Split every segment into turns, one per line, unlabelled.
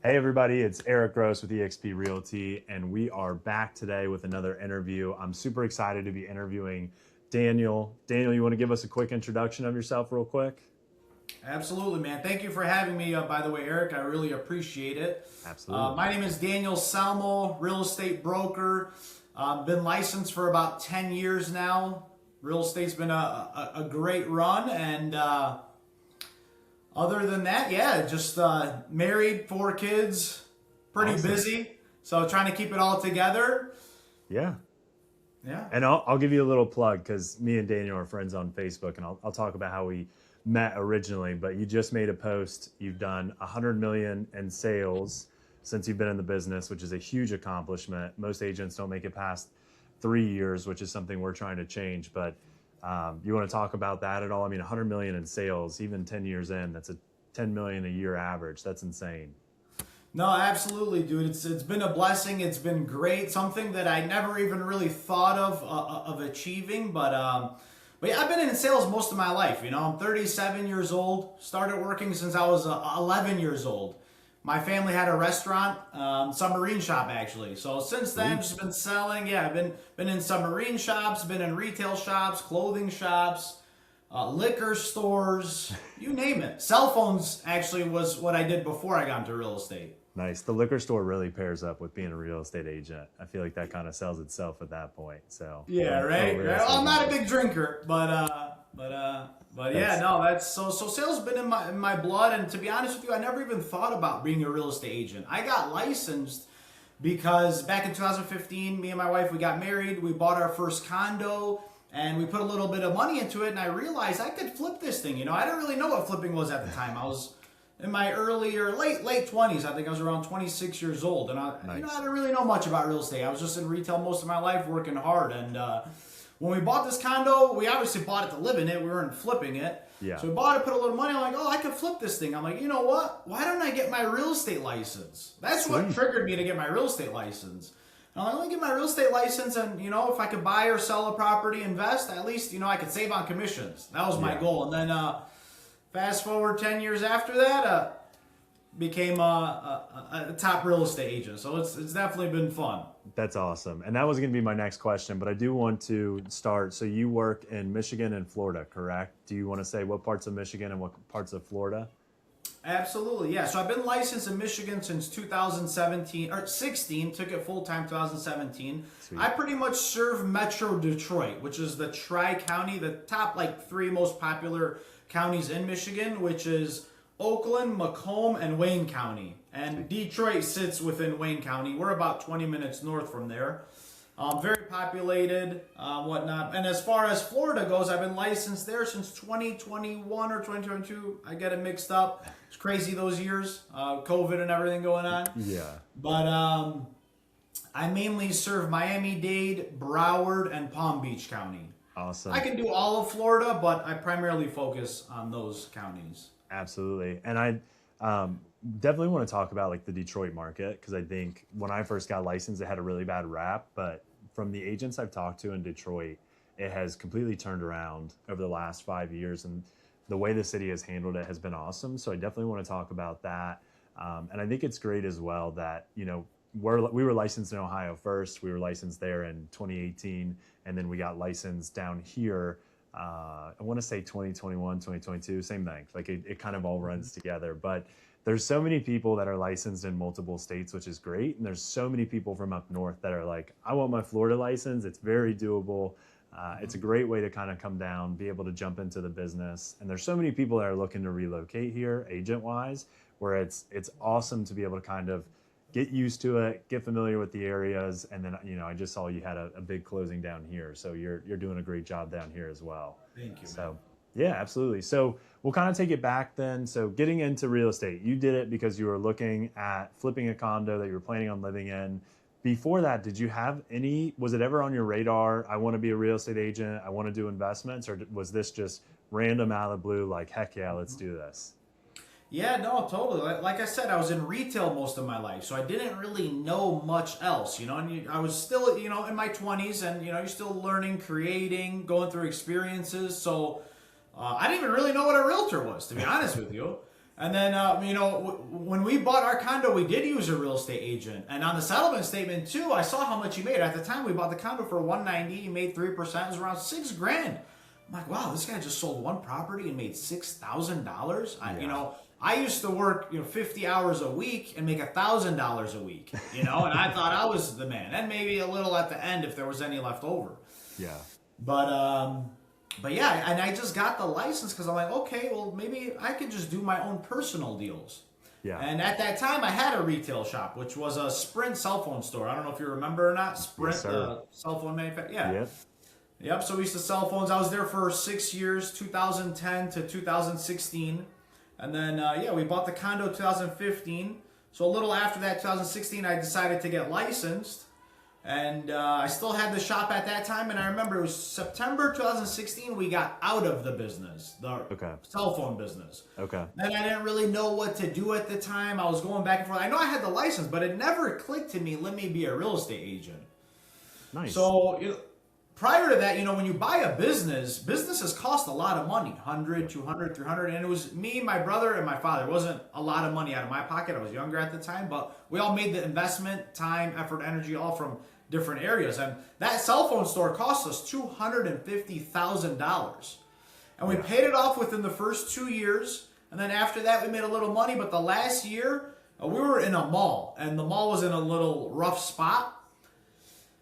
Hey everybody, it's Eric Gross with eXp Realty, and we are back today with another interview. I'm super excited to be interviewing Daniel. Daniel, you want to give us a quick introduction of yourself real quick?
Absolutely, man. Thank you for having me, by the way, Eric. I really appreciate it.
Absolutely.
My name is Daniel Salmo, real estate broker. Been licensed for about 10 years now. Real estate's been a great run. And other than that, yeah, just married, 4 kids, pretty
Awesome.
busy. So trying to keep it all together.
Yeah.
Yeah.
And I'll give you a little plug because me and Daniel are friends on Facebook, and I'll talk about how we met originally. But you just made a post. You've done 100 million in sales since you've been in the business, which is a huge accomplishment. Most agents don't make it past 3 years, which is something we're trying to change. But you want to talk about that at all? I mean, 100 million in sales, even 10 years in, that's a 10 million a year average. That's insane.
No, absolutely, dude. It's been a blessing. It's been great. Something that I never even really thought of achieving. But yeah, I've been in sales most of my life. You know, I'm 37 years old. Started working since I was 11 years old. My family had a restaurant, submarine shop actually. So since then,
Sweet.
just been selling. Yeah, I've been in submarine shops, been in retail shops, clothing shops, liquor stores, you name it. Cell phones actually was what I did before I got into real estate.
Nice. The liquor store really pairs up with being a real estate agent. I feel like that kind of sells itself at that point. So
Yeah,
little
right.
real
Right. Well,
estate
I'm not a
knowledge.
big drinker, but yeah,
That's
no, that's so. Sales been in my blood, and to be honest with you, I never even thought about being a real estate agent. I got licensed because back in 2015, me and my wife we got married. We bought our first condo, and we put a little bit of money into it. And I realized I could flip this thing. You know, I didn't really know what flipping was at the time. I was in my early or late 20s. I think I was around 26 years old, and I
nice.
didn't really know much about real estate. I was just in retail most of my life, working hard. And when we bought this condo, we obviously bought it to live in it. We weren't flipping it.
Yeah.
So we bought it, put a little money. I'm like, oh, I could flip this thing. I'm like, you know what? Why don't I get my real estate license? That's what
Sweet.
triggered me to get my real estate license. And I'm like, let me get my real estate license, and if I could buy or sell a property, invest, at least I could save on commissions. That was my
Yeah.
goal. And then fast forward 10 years after that, became a top real estate agent. So it's definitely been fun.
That's awesome. And that was going to be my next question, but I do want to start. So you work in Michigan and Florida, correct? Do you want to say what parts of Michigan and what parts of Florida?
Absolutely, yeah. So I've been licensed in Michigan since 2017 or 16. Took it full time 2017.
Sweet.
I pretty much serve Metro Detroit, which is the tri-county, the top like three most popular counties in Michigan, which is Oakland, Macomb, and Wayne County. And
Sweet.
Detroit sits within Wayne County. We're about 20 minutes north from there. Very populated, whatnot. And as far as Florida goes, I've been licensed there since 2021 or 2022. I get it mixed up. It's crazy those years, COVID and everything going on.
Yeah.
But I mainly serve Miami-Dade, Broward, and Palm Beach County. I
Awesome.
can do all of Florida, but I primarily focus on those counties.
Absolutely. And I definitely want to talk about like the Detroit market because I think when I first got licensed, it had a really bad rap. But from the agents I've talked to in Detroit, it has completely turned around over the last 5 years. And the way the city has handled it has been awesome. So I definitely want to talk about that. And I think it's great as well that, we were licensed in Ohio first. We were licensed there in 2018. And then we got licensed down here I want to say 2021, 2022, same thing. Like it kind of all runs together. But there's so many people that are licensed in multiple states, which is great. And there's so many people from up north that are like, I want my Florida license. It's very doable. It's a great way to kind of come down, be able to jump into the business. And there's so many people that are looking to relocate here, agent wise, where it's awesome to be able to kind of get used to it, get familiar with the areas, and then I just saw you had a big closing down here, so you're doing a great job down here as well.
Thank you, man.
So yeah, absolutely. So we'll kind of take it back then. So getting into real estate, you did it because you were looking at flipping a condo that you were planning on living in. Before that, did you have was it ever on your radar? I want to be a real estate agent. I want to do investments, or was this just random out of the blue? Like, heck yeah, let's do this.
Yeah, no, totally. Like I said, I was in retail most of my life, so I didn't really know much else, And I was still, in my 20s, and you're still learning, creating, going through experiences. So I didn't even really know what a realtor was, to be honest with you. And then, when we bought our condo, we did use a real estate agent. And on the settlement statement too, I saw how much he made. At the time, we bought the condo for $190. He made 3%. It was around $6,000. I'm like, wow, this guy just sold one property and made $6,000. I used to work 50 hours a week and make $1,000 a week. And I thought I was the man, and maybe a little at the end if there was any left over.
Yeah.
But yeah, and I just got the license because I'm like, okay, well, maybe I could just do my own personal deals.
Yeah.
And at that time, I had a retail shop, which was a Sprint cell phone store. I don't know if you remember or not. Sprint,
yes,
cell phone manufacturer. Yeah.
Yep.
Yep. So we used to sell phones. I was there for 6 years, 2010 to 2016. And then, we bought the condo 2015. So a little after that, 2016, I decided to get licensed. And I still had the shop at that time, and I remember it was September 2016 we got out of the business, the cell phone business.
Okay.
And I didn't really know what to do at the time. I was going back and forth. I know I had the license, but it never clicked to me, let me be a real estate agent.
Nice.
So prior to that, when you buy a businesses cost a lot of money, 100, 200, 300, and it was me, my brother, and my father. It wasn't a lot of money out of my pocket. I was younger at the time, but we all made the investment, time, effort, energy, all from different areas. And that cell phone store cost us $250,000. And we paid it off within the first 2 years. And then after that, we made a little money. But the last year, we were in a mall, and the mall was in a little rough spot.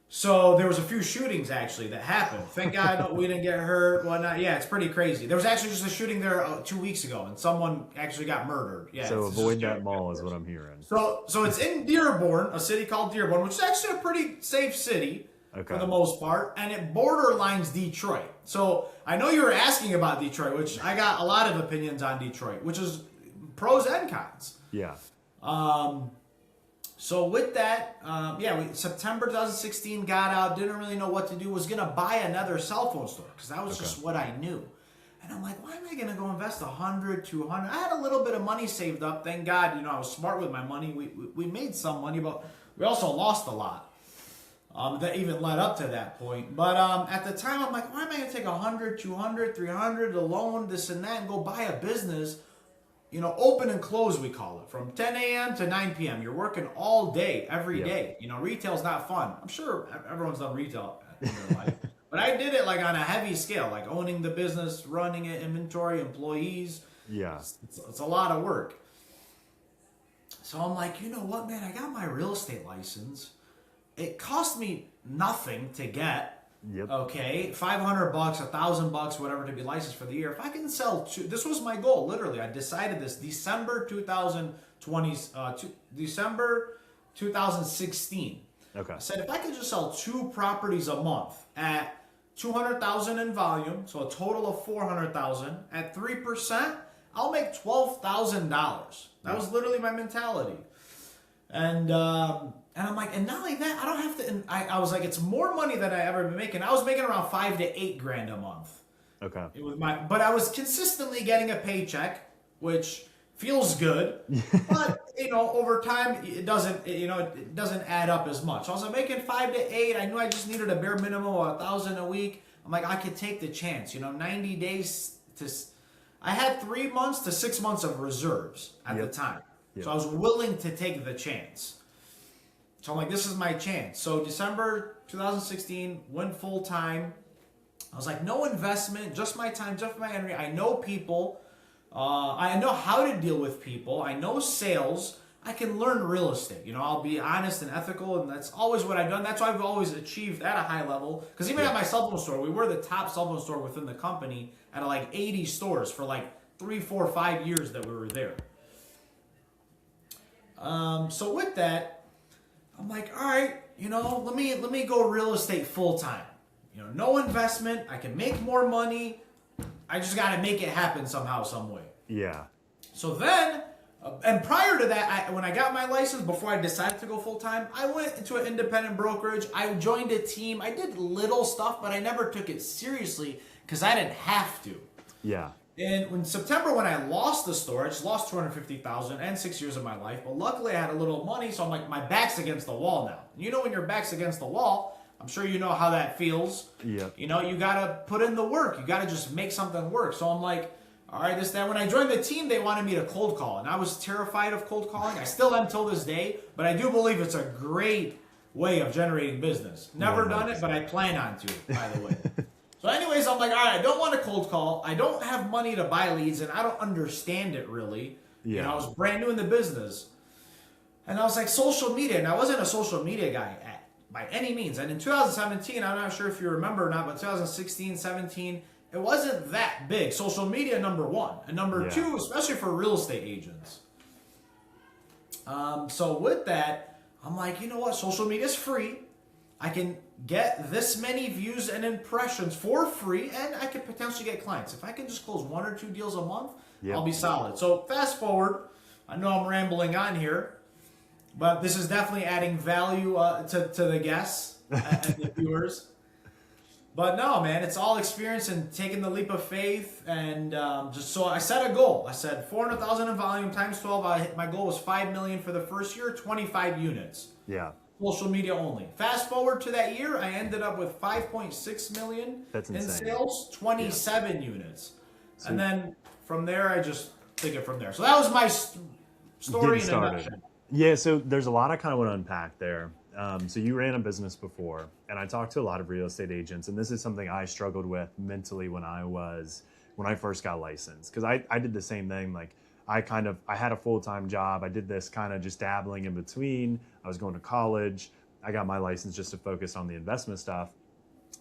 So there was a few shootings actually that happened. Thank God we didn't get hurt, whatnot. Yeah, it's pretty crazy. There was actually just a shooting there 2 weeks ago, and someone actually got murdered. Yeah.
So avoid that mall is what I'm hearing.
So it's in Dearborn, a city called Dearborn, which is actually a pretty safe city for the most part, and it borderlines Detroit. So I know you were asking about Detroit, which I got a lot of opinions on Detroit, which is pros and cons.
Yeah.
So with that, September 2016 got out, didn't really know what to do, was going to buy another cell phone store because that was just what I knew. And I'm like, why am I going to go invest 100, 200? I had a little bit of money saved up. Thank God, I was smart with my money. We made some money, but we also lost a lot. That even led up to that point. But at the time, I'm like, why am I going to take 100, 200, 300, a loan, this and that, and go buy a business? Open and close, we call it, from 10 a.m. to 9 p.m. You're working all day, every day. Retail's not fun. I'm sure everyone's done retail in their life. But I did it like on a heavy scale, like owning the business, running it, inventory, employees.
Yeah.
It's a lot of work. So I'm like, you know what, man? I got my real estate license. It cost me nothing to get.
Yep.
Okay, $500, $1,000, whatever, to be licensed for the year. If I can sell this was my goal. Literally, I decided this December 2016.
Okay.
I said if I could just sell 2 properties a month at $200,000 in volume, so a total of $400,000 at 3%, I'll make $12,000. That was literally my mentality. And I'm like, and not only that, I don't have to. I was like, it's more money than I ever been making. I was making around $5,000 to $8,000 a month. Okay. But I was consistently getting a paycheck, which feels good. But over time, it doesn't add up as much. So I was making $5,000 to $8,000. I knew I just needed a bare minimum of $1,000 a week. I'm like, I could take the chance. 90 days to. I had 3 months to 6 months of reserves at the time. So I was willing to take the chance. So I'm like, this is my chance. So December 2016, went full time. I was like, no investment, just my time, just my energy. I know people. I know how to deal with people. I know sales. I can learn real estate. I'll be honest and ethical, and that's always what I've done. That's why I've always achieved at a high level. Because even at my cell phone store, we were the top cell phone store within the company at like 80 stores for like 3, 4, 5 years that we were there. So with that, I'm like, all right, let me go real estate full time. No investment. I can make more money. I just got to make it happen somehow, some way.
Yeah.
So then, and prior to that, when I got my license, before I decided to go full time, I went into an independent brokerage. I joined a team. I did little stuff, but I never took it seriously because I didn't have to.
Yeah.
And in September, when I lost the store, I just lost $250,000 and 6 years of my life. But luckily, I had a little money, so I'm like, my back's against the wall now. And when your back's against the wall, I'm sure you know how that feels.
Yeah.
You gotta put in the work. You gotta just make something work. So I'm like, All right, this, that. When I joined the team, they wanted me to cold call, and I was terrified of cold calling. I still am till this day, but I do believe it's a great way of generating business. Never done it, but I plan on to, by the way. So anyways, I'm like, all right, I don't want to cold call. I don't have money to buy leads, and I don't understand it really.
Yeah.
You know, I was brand new in the business. And I was like, social media, and I wasn't a social media guy by any means. And in 2017, I'm not sure if you remember or not, but 2016, 17, it wasn't that big. Social media, number one. And number two, especially for real estate agents. So with that, I'm like, you know what? Social media is free. I can get this many views and impressions for free, and I could potentially get clients. If I can just close 1 or 2 deals a month, I'll be solid. So fast forward. I know I'm rambling on here, but this is definitely adding value to the guests and the viewers. But no, man, it's all experience and taking the leap of faith. And just so I set a goal. I said 400,000 in volume times 12. My goal was 5 million for the first year, 25 units.
Yeah.
Social media only. Fast forward to that year, I ended up with 5.6 million in sales, 27 units. So, and then from there, I just took it from there. So that was my story in a nutshell.
Yeah, so there's a lot I kind of want to unpack there. So you ran a business before, and I talked to a lot of real estate agents, and this is something I struggled with mentally when I first got licensed, because I did the same thing. Like I had a full-time job. I did this kind of just dabbling in between. I was going to college. I got my license just to focus on the investment stuff.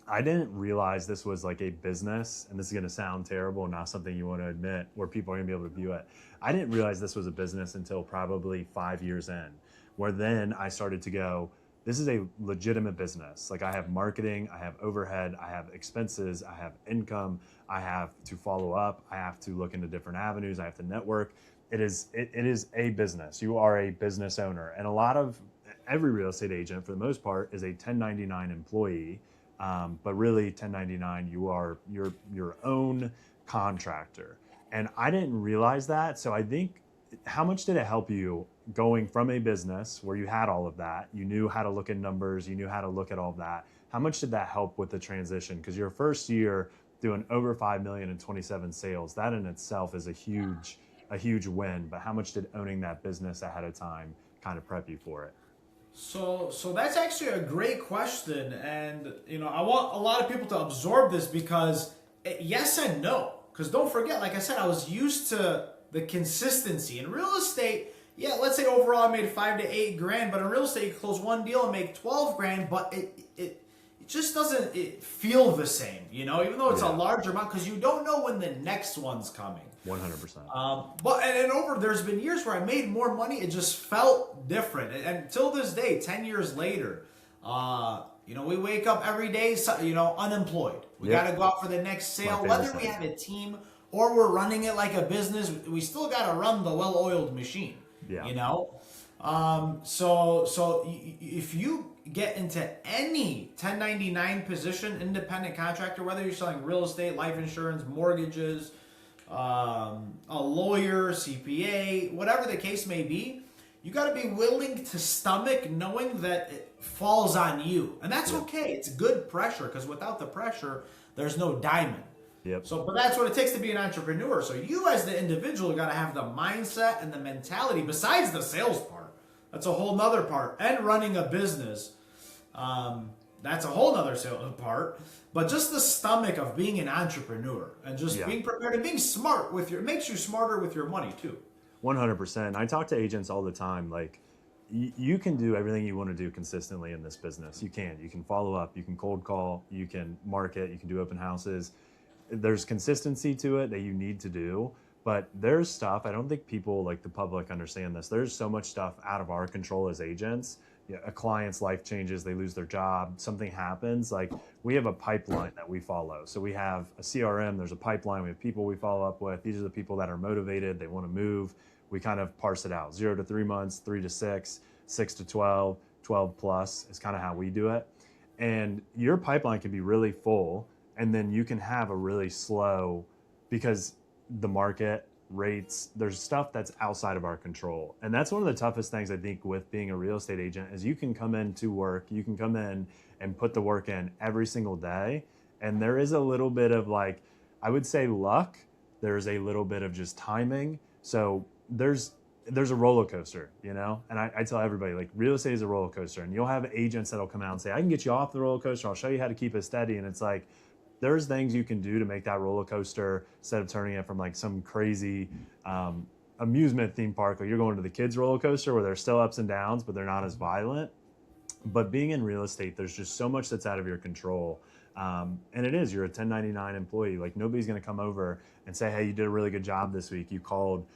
I didn't realize this was like a business, and this is going to sound terrible and not something you want to admit where people are going to be able to view it. I didn't realize this was a business until probably 5 years in, where then I started to go, this is a legitimate business. Like I have marketing, I have overhead, I have expenses, I have income, I have to follow up, I have to look into different avenues, I have to network. It is a business. You are a business owner. And every real estate agent for the most part is a 1099 employee. But really 1099, you are your own contractor. And I didn't realize that. So I think, how much did it help you going from a business where you had all of that, you knew how to look at numbers, you knew how to look at all of that. How much did that help with the transition? Because your first year doing over 5 million in 27 sales, that in itself is a huge win. But how much did owning that business ahead of time kind of prep you for it?
So that's actually a great question, and I want a lot of people to absorb this, because yes and no. Because don't forget, like I said, I was used to the consistency in real estate. Yeah, let's say overall I made 5 to 8 grand, but in real estate you close one deal and make 12 grand, but it just doesn't feel the same, even though it's a large amount, because you don't know when the next one's coming.
100%.
But there's been years where I made more money. It just felt different. And till this day, 10 years later, we wake up every day, unemployed. We got to go out for the next sale. Whether we have a team or we're running it like a business, we still got to run the well-oiled machine. Yeah. So if you get into any 1099 position, independent contractor, whether you're selling real estate, life insurance, mortgages, a lawyer, CPA, whatever the case may be, you got to be willing to stomach knowing that it falls on you. And that's okay. It's good pressure, because without the pressure, there's no diamond.
Yep.
But that's what it takes to be an entrepreneur. So you as the individual got to have the mindset and the mentality, besides the sales part. That's a whole nother part. And running a business, that's a whole nother part. But just the stomach of being an entrepreneur and just being prepared and being smart it makes you smarter with your money too.
100%. I talk to agents all the time. Like, you can do everything you want to do consistently in this business. You can follow up, you can cold call, you can market, you can do open houses. There's consistency to it that you need to do. But there's stuff, I don't think people, like the public, understand this. There's so much stuff out of our control as agents. A client's life changes, they lose their job, something happens. Like, we have a pipeline that we follow. So we have a CRM, there's a pipeline, we have people we follow up with. These are the people that are motivated, they want to move. We kind of parse it out. 0 to 3 months, 3 to 6, 6 to 12, 12 plus is kind of how we do it. And your pipeline can be really full, and then you can have a really slow, because the market, rates, there's stuff that's outside of our control. And that's one of the toughest things, I think, with being a real estate agent, is you can come in to work, you can come in and put the work in every single day. And there is a little bit of, like, I would say luck, There's a little bit of just timing. So there's a roller coaster, you know? And I tell everybody, like, real estate is a roller coaster, and you'll have agents that'll come out and say, I can get you off the roller coaster. I'll show you how to keep it steady. And it's like, there's things you can do to make that roller coaster, instead of turning it from like some crazy amusement theme park, or you're going to the kids roller coaster where there's still ups and downs, but they're not as violent. But being in real estate, there's just so much that's out of your control. And it is, you're a 1099 employee. Like, nobody's going to come over and say, hey, you did a really good job this week. You called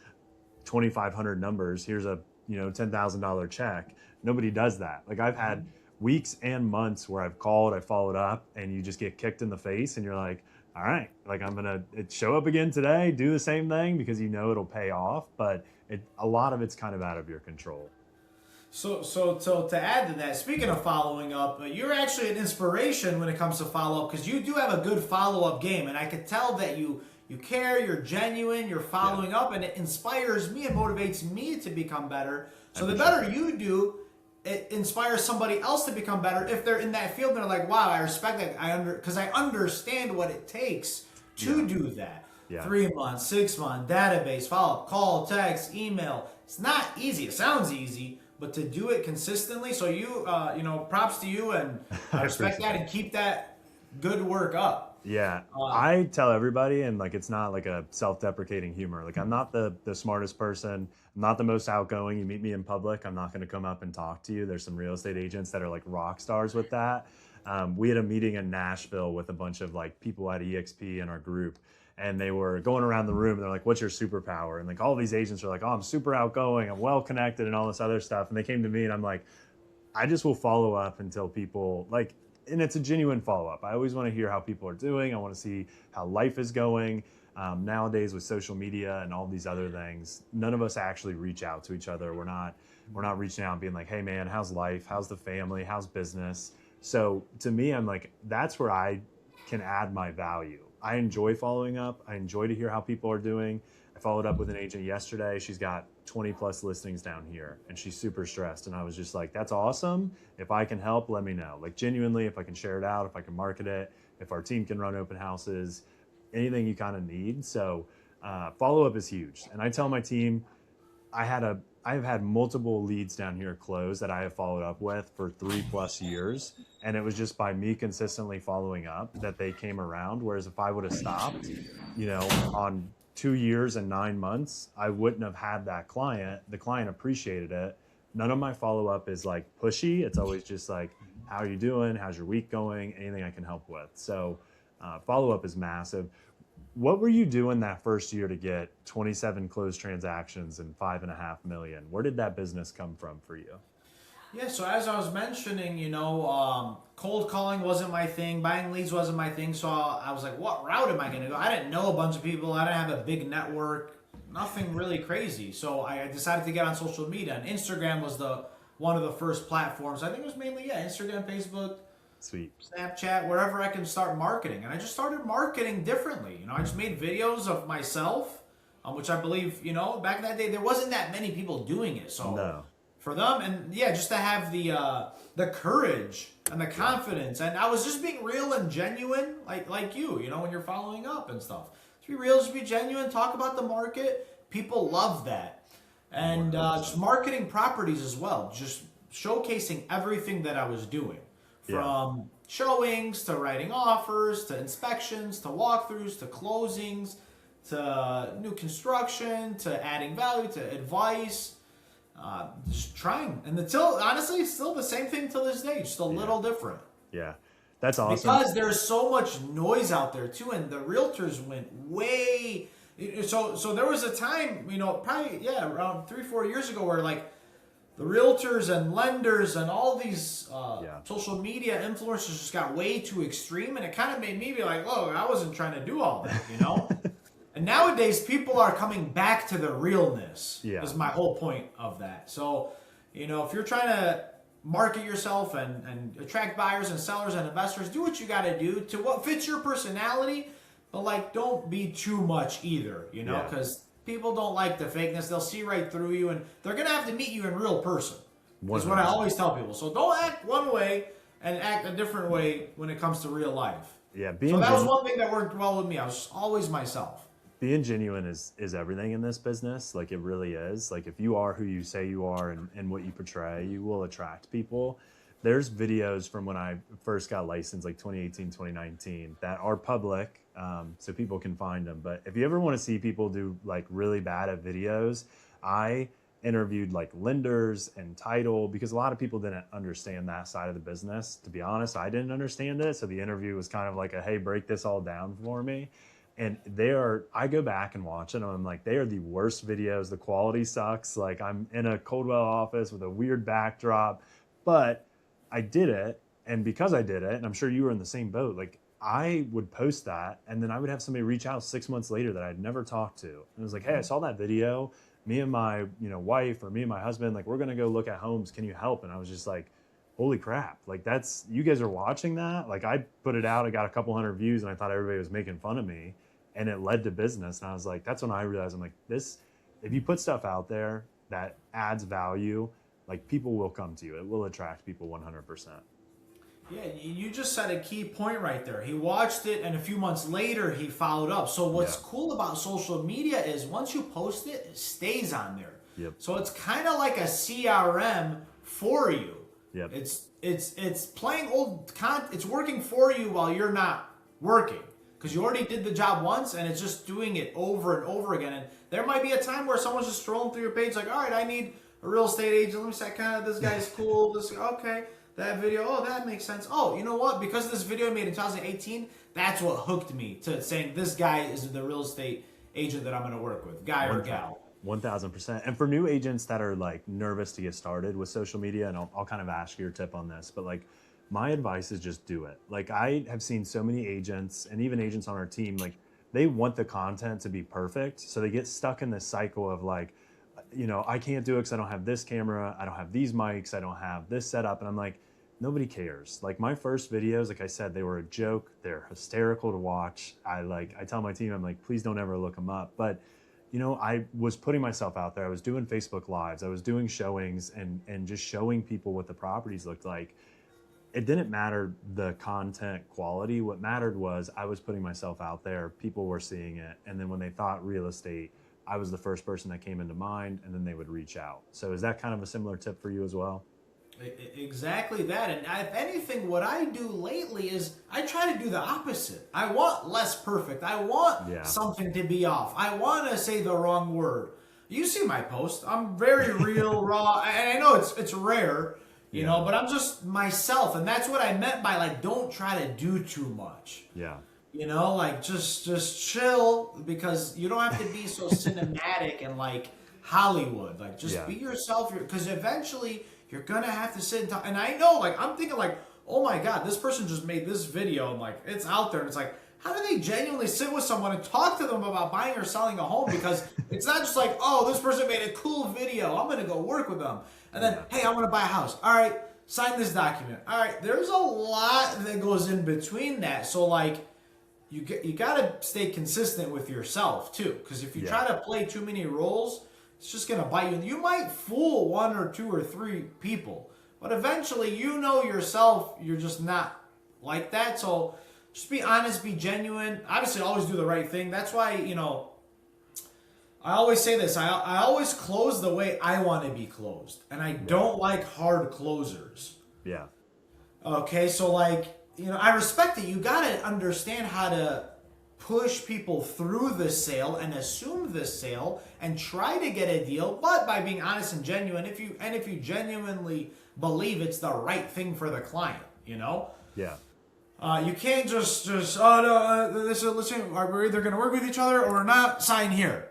2,500 numbers. Here's a, $10,000 check. Nobody does that. Like, I've had weeks and months where I've called, I followed up, and you just get kicked in the face, and you're like, all right, like, I'm going to show up again today, do the same thing, because it'll pay off. But a lot of it's kind of out of your control.
So to add to that, speaking of following up, you're actually an inspiration when it comes to follow up, because you do have a good follow up game, and I could tell that you care, you're genuine, you're following up, and it inspires me and motivates me to become better. So the better you do, it inspires somebody else to become better if they're in that field. And they're like, wow, I respect that. Because I understand what it takes to do that. Yeah. 3 months, 6 months, database, follow up, call, text, email. It's not easy. It sounds easy, but to do it consistently. So props to you, and I respect that, and keep that good work up.
Yeah, I tell everybody, and like, it's not like a self-deprecating humor. Like, I'm not the smartest person. I'm not the most outgoing. You meet me in public, I'm not going to come up and talk to you. There's some real estate agents that are like rock stars with that. We had a meeting in Nashville with a bunch of like people at EXP in our group, and they were going around the room, and they're like, what's your superpower? And like, all these agents are like, oh, I'm super outgoing, I'm well connected, and all this other stuff. And they came to me, and I'm like, I just will follow up until people like, and it's a genuine follow-up. I always want to hear how people are doing. I want to see how life is going. Nowadays, with social media and all these other things, none of us actually reach out to each other. We're not reaching out and being like, hey man, how's life? How's the family? How's business? So to me, I'm like, that's where I can add my value. I enjoy following up. I enjoy to hear how people are doing. I followed up with an agent yesterday. She's got 20 plus listings down here, and she's super stressed. And I was just like, that's awesome. If I can help, let me know. Like, genuinely, if I can share it out, if I can market it, if our team can run open houses, anything you kind of need. So follow-up is huge. And I tell my team, I've had multiple leads down here close that I have followed up with for 3+ years. And it was just by me consistently following up that they came around. Whereas if I would have stopped, on 2 years and 9 months, I wouldn't have had that client. The client appreciated it. None of my follow-up is like pushy. It's always just like, how are you doing? How's your week going? Anything I can help with. So follow-up is massive. What were you doing that first year to get 27 closed transactions and $5.5 million? Where did that business come from for you?
Yeah, so as I was mentioning, cold calling wasn't my thing. Buying leads wasn't my thing. So I was like, what route am I going to go? I didn't know a bunch of people. I didn't have a big network. Nothing really crazy. So I decided to get on social media. And Instagram was one of the first platforms. I think it was mainly, Instagram, Facebook,
Sweet,
Snapchat, wherever I can start marketing. And I just started marketing differently. I just made videos of myself, which I believe, back in that day, there wasn't that many people doing it. So
no.
For them, and just to have the courage and the confidence, and I was just being real and genuine, like you, when you're following up and stuff. Just be real, just be genuine, talk about the market. People love that, and just marketing properties as well, just showcasing everything that I was doing, from showings to writing offers to inspections to walkthroughs to closings to new construction to adding value to advice. Just trying, and honestly, still the same thing till this day, just a little different.
Yeah, that's awesome.
Because there's so much noise out there too, and the realtors went way. So there was a time, probably around 3-4 years ago, where like the realtors and lenders and all these social media influencers just got way too extreme, and it kind of made me be like, "Whoa, I wasn't trying to do all that," And nowadays, people are coming back to the realness, is my whole point of that. So, if you're trying to market yourself and attract buyers and sellers and investors, do what you got to do to what fits your personality, but, don't be too much either, because people don't like the fakeness. They'll see right through you, and they're going to have to meet you in real person. That's what I always tell people. So don't act one way and act a different way when it comes to real life.
Yeah.
So that was one thing that worked well with me. I was always myself.
being genuine is everything in this business. Like, it really is. Like, if you are who you say you are and what you portray, you will attract people. There's videos from when I first got licensed, like 2018, 2019, that are public, so people can find them. But if you ever want to see people do like really bad at videos, I interviewed like lenders and title, because a lot of people didn't understand that side of the business. To be honest, I didn't understand it. So the interview was kind of like a, hey, break this all down for me. And I go back and watch it and I'm like, they are the worst videos. The quality sucks. Like, I'm in a Coldwell office with a weird backdrop, but I did it. And because I did it, and I'm sure you were in the same boat, like, I would post that and then I would have somebody reach out 6 months later that I'd never talked to. And it was like, hey, I saw that video. Me and my, wife, or me and my husband, like, we're going to go look at homes. Can you help? And I was just like, holy crap. Like, you guys are watching that. Like, I put it out, I got a couple hundred views and I thought everybody was making fun of me, and it led to business. And I was like, that's when I realized, I'm like, if you put stuff out there that adds value, like, people will come to you. It will attract people 100%.
Yeah, you just said a key point right there. He watched it, and a few months later, he followed up. So what's cool about social media is once you post it, it stays on there.
Yep.
So it's kind of like a CRM for you.
Yep.
It's playing old content. It's working for you while you're not working, because you already did the job once, and it's just doing it over and over again. And there might be a time where someone's just scrolling through your page, like, all right, I need a real estate agent. Let me say, this guy's cool. Okay. That video, oh, that makes sense. Oh, you know what? Because this video I made in 2018, that's what hooked me to saying this guy is the real estate agent that I'm going to work with, guy or gal.
1,000%. And for new agents that are like nervous to get started with social media, and I'll kind of ask your tip on this, but like, my advice is just do it. Like, I have seen so many agents, and even agents on our team, like, they want the content to be perfect. So they get stuck in this cycle of like, I can't do it because I don't have this camera, I don't have these mics, I don't have this setup. And I'm like, nobody cares. Like, my first videos, like I said, they were a joke. They're hysterical to watch. I tell my team, I'm like, please don't ever look them up. But, I was putting myself out there. I was doing Facebook Lives. I was doing showings and just showing people what the properties looked like. It didn't matter the content quality. What mattered was I was putting myself out there. People were seeing it. And then when they thought real estate, I was the first person that came into mind, and then they would reach out. So is that kind of a similar tip for you as well?
Exactly that. And if anything, what I do lately is I try to do the opposite. I want less perfect. I want something to be off. I want to say the wrong word. You see my post. I'm very real, raw. And I know it's rare, you know, but I'm just myself. And that's what I meant by, like, don't try to do too much.
Yeah.
Like, just chill, because you don't have to be so cinematic and like Hollywood. Like, just be yourself, because eventually you're gonna have to sit and talk. And I know, like, I'm thinking, like, oh my God, this person just made this video, and like, it's out there, and it's like, how do they genuinely sit with someone and talk to them about buying or selling a home? Because it's not just like, oh, this person made a cool video, I'm gonna go work with them, and then, hey, I want to buy a house. All right, sign this document. All right, there's a lot that goes in between that. So like, you gotta stay consistent with yourself too, because if you try to play too many roles, it's just going to bite you. You might fool one or two or three people, but eventually, yourself, you're just not like that. So just be honest, be genuine. Obviously, always do the right thing. That's why, I always say this. I always close the way I want to be closed, and I don't like hard closers.
Yeah.
Okay, so like, I respect it. You got to understand how to push people through the sale and assume the sale and try to get a deal, but by being honest and genuine, if you genuinely believe it's the right thing for the client,
Yeah.
You can't just listen, we're either going to work with each other or not, sign here.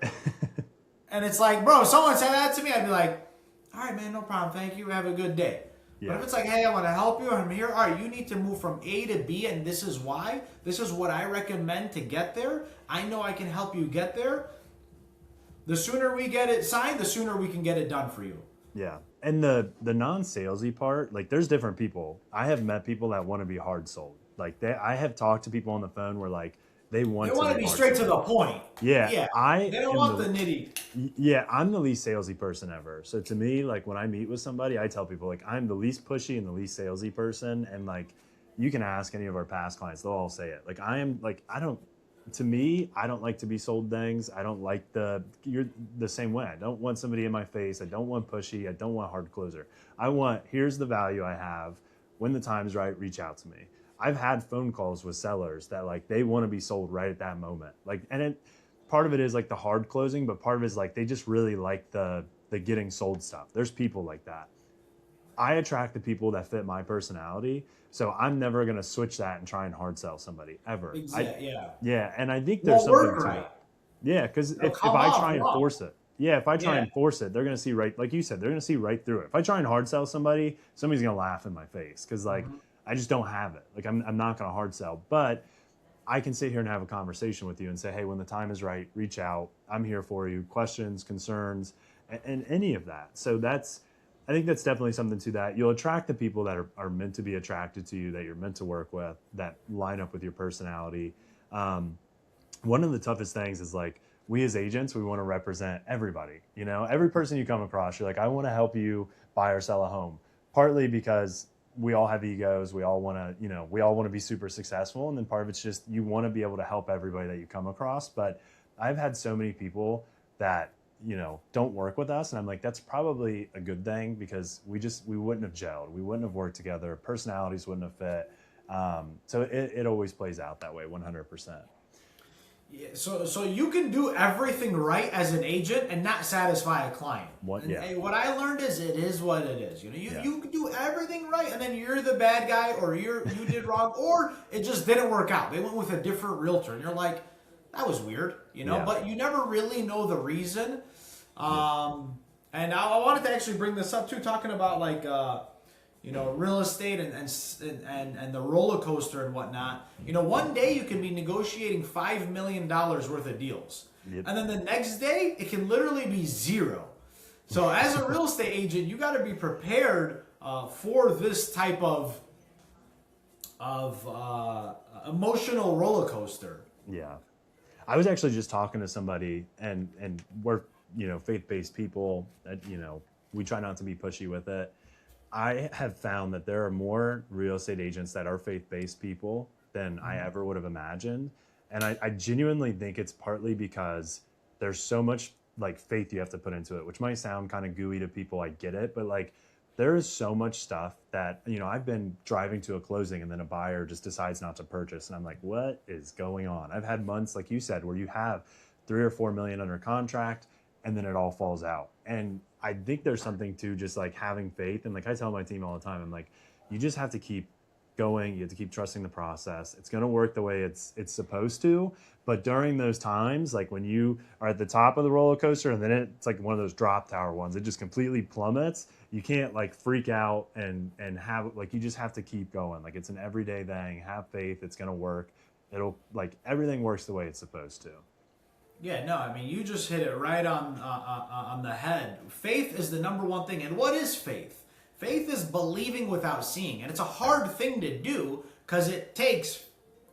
And it's like, bro, if someone said that to me, I'd be like, all right, man, no problem, thank you, have a good day. Yeah. But if it's like, hey, I want to help you, I'm here, all right, you need to move from A to B, and this is why, this is what I recommend to get there, I know I can help you get there, the sooner we get it signed, the sooner we can get it done for you.
Yeah. And the non-salesy part, like, there's different people. I have met people that want to be hard sold. Like, I have talked to people on the phone where, like, they want to be
straight to the point.
Yeah.
They don't want the nitty.
Yeah, I'm the least salesy person ever. So to me, like, when I meet with somebody, I tell people, like, I'm the least pushy and the least salesy person. And like, you can ask any of our past clients, they'll all say it. Like, I am, like, to me, I don't like to be sold things. I don't like you're the same way. I don't want somebody in my face. I don't want pushy. I don't want hard closer. I want, here's the value I have. When the time's right, reach out to me. I've had phone calls with sellers that like, they want to be sold right at that moment. Like, and part of it is like the hard closing, but part of it is like, they just really like the getting sold stuff. There's people like that. I attract the people that fit my personality. So I'm never going to switch that and try and hard sell somebody ever.
Exactly. Yeah.
Yeah. And I think there's something to it. Yeah. Because if I try and force it, if I try and force it, they're going to see right, like you said, they're going to see right through it. If I try and hard sell somebody, somebody's going to laugh in my face because like, I just don't have it. Like I'm not going to hard sell, but I can sit here and have a conversation with you and say, hey, when the time is right, reach out. I'm here for you. Questions, concerns, and any of that. So I think that's definitely something to that. You'll attract the people that are meant to be attracted to you, that you're meant to work with, that line up with your personality. One of the toughest things is like, we as agents, we want to represent everybody. You know, every person you come across, you're like, I want to help you buy or sell a home. Partly because we all have egos. We all want to, we all want to be super successful. And then part of it's just, you want to be able to help everybody that you come across. But I've had so many people that, don't work with us. And I'm like, that's probably a good thing because we wouldn't have gelled. We wouldn't have worked together. Personalities wouldn't have fit. So it always plays out that way, 100%.
Yeah, so you can do everything right as an agent and not satisfy a client. What I learned is it is what it is. You can do everything right and then you're the bad guy or you did wrong or it just didn't work out. They went with a different realtor and you're like, that was weird, but you never really know the reason. And I wanted to actually bring this up too, talking about like, real estate and the roller coaster and whatnot. One day you can be negotiating $5 million worth of deals. Yep. And then the next day it can literally be zero. So as a real estate agent, you got to be prepared for this type of emotional roller coaster.
Yeah. I was actually just talking to somebody and we're, faith-based people that, we try not to be pushy with it. I have found that there are more real estate agents that are faith-based people than I ever would have imagined. And I genuinely think it's partly because there's so much like faith you have to put into it, which might sound kind of gooey to people. I get it. But like, there is so much stuff that, I've been driving to a closing and then a buyer just decides not to purchase. And I'm like, what is going on? I've had months, like you said, where you have 3 or 4 million under contract and then it all falls out. And I think there's something to just like having faith. And like I tell my team all the time, I'm like, you just have to keep going. You have to keep trusting the process. It's going to work the way it's supposed to. But during those times, like when you are at the top of the roller coaster and then it's like one of those drop tower ones, it just completely plummets. You can't like freak out and have like, you just have to keep going. Like it's an everyday thing. Have faith. It's going to work. It'll like everything works the way it's supposed to.
Yeah, no, I mean, you just hit it right on the head. Faith is the number one thing. And what is faith? Faith is believing without seeing. And it's a hard thing to do because it takes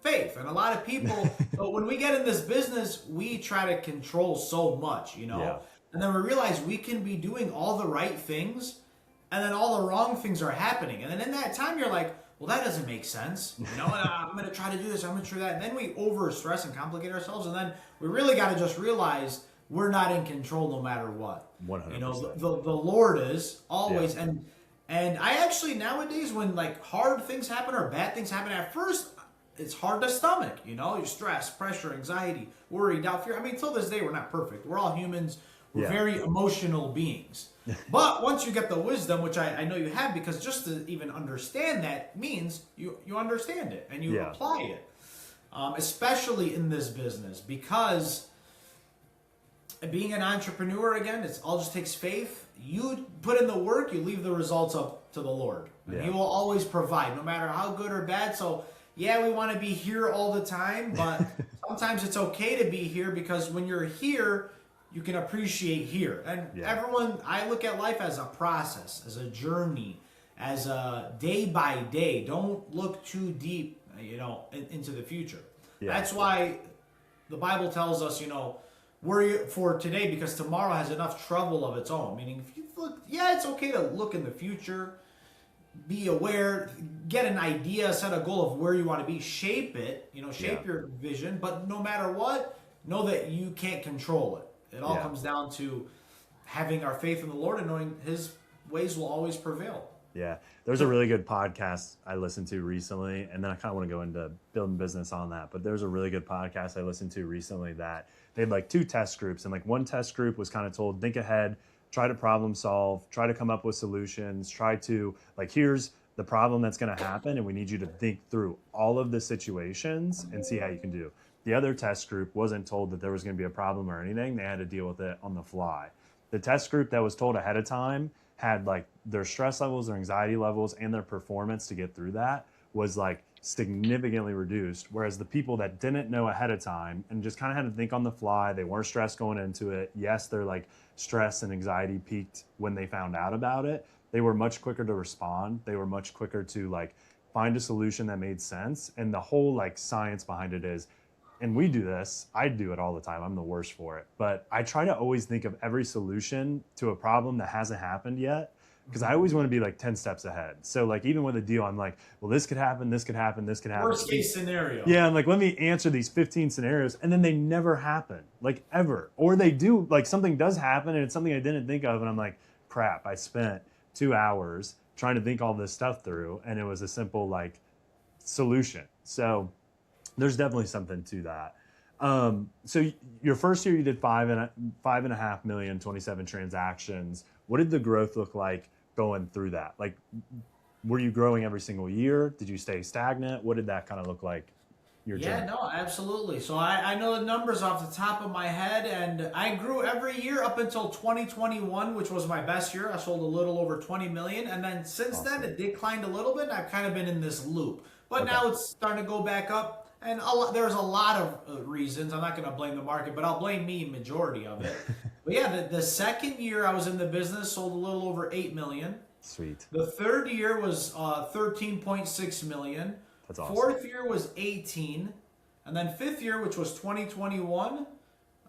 faith. And a lot of people, but when we get in this business, we try to control so much, Yeah. And then we realize we can be doing all the right things and then all the wrong things are happening. And then in that time, you're like, well, that doesn't make sense. And I'm going to try to do this. I'm going to try that. And then we over stress and complicate ourselves. And then we really got to just realize we're not in control no matter what.
100%.
The Lord is always. Yeah. And I actually nowadays when like hard things happen or bad things happen at first, it's hard to stomach. You're stressed, pressure, anxiety, worry, doubt, fear. I mean, till this day, we're not perfect. We're all humans. We're very emotional beings. But once you get the wisdom, which I know you have, because just to even understand that means you understand it and you apply it, especially in this business, because being an entrepreneur, again, it all just takes faith. You put in the work, you leave the results up to the Lord. And He will always provide, no matter how good or bad. So, yeah, we want to be here all the time, but sometimes it's okay to be here because when you're here, you can appreciate here. And everyone, I look at life as a process, as a journey, as a day by day. Don't look too deep, into the future. Yeah. That's why the Bible tells us, worry for today because tomorrow has enough trouble of its own. Meaning, if you look, it's okay to look in the future, be aware, get an idea, set a goal of where you want to be, shape it, shape your vision. But no matter what, know that you can't control it. It all comes down to having our faith in the Lord and knowing His ways will always prevail.
Yeah. There's a really good podcast I listened to recently, and then I kind of want to go into building business on that. But there's a really good podcast I listened to recently that they had like 2 test groups, and like one test group was kind of told, think ahead, try to problem solve, try to come up with solutions, try to like, here's the problem that's going to happen, and we need you to think through all of the situations and see how you can do. The other test group wasn't told that there was going to be a problem or anything. They had to deal with it on the fly. The test group that was told ahead of time had like their stress levels, their anxiety levels, and their performance to get through that was like significantly reduced. Whereas the people that didn't know ahead of time and just kind of had to think on the fly, they weren't stressed going into it. Yes, their like stress and anxiety peaked when they found out about it. They were much quicker to respond. They were much quicker to like find a solution that made sense. And the whole like science behind it is, and we do this, I do it all the time, I'm the worst for it, but I try to always think of every solution to a problem that hasn't happened yet, because I always want to be like 10 steps ahead. So like even with a deal, I'm like, well, this could happen, this could happen, this could happen.
Worst case scenario.
Yeah, I'm like, let me answer these 15 scenarios, and then they never happen, like ever. Or they do, like something does happen and it's something I didn't think of, and I'm like, crap, I spent 2 hours trying to think all this stuff through, and it was a simple like solution. So there's definitely something to that. So your first year you did 5.5 million, 27 transactions. What did the growth look like going through that? Like, were you growing every single year? Did you stay stagnant? What did that kind of look like? Your journey?
No, absolutely. So I know the numbers off the top of my head, and I grew every year up until 2021, which was my best year. I sold a little over 20 million, and then since then it declined a little bit, and I've kind of been in this loop. But now it's starting to go back up. And there's a lot of reasons. I'm not going to blame the market, but I'll blame me, majority of it. But yeah, the second year I was in the business, sold a little over 8 million.
Sweet.
The third year was 13.6 million.
That's awesome.
Fourth year was 18. And then fifth year, which was 2021,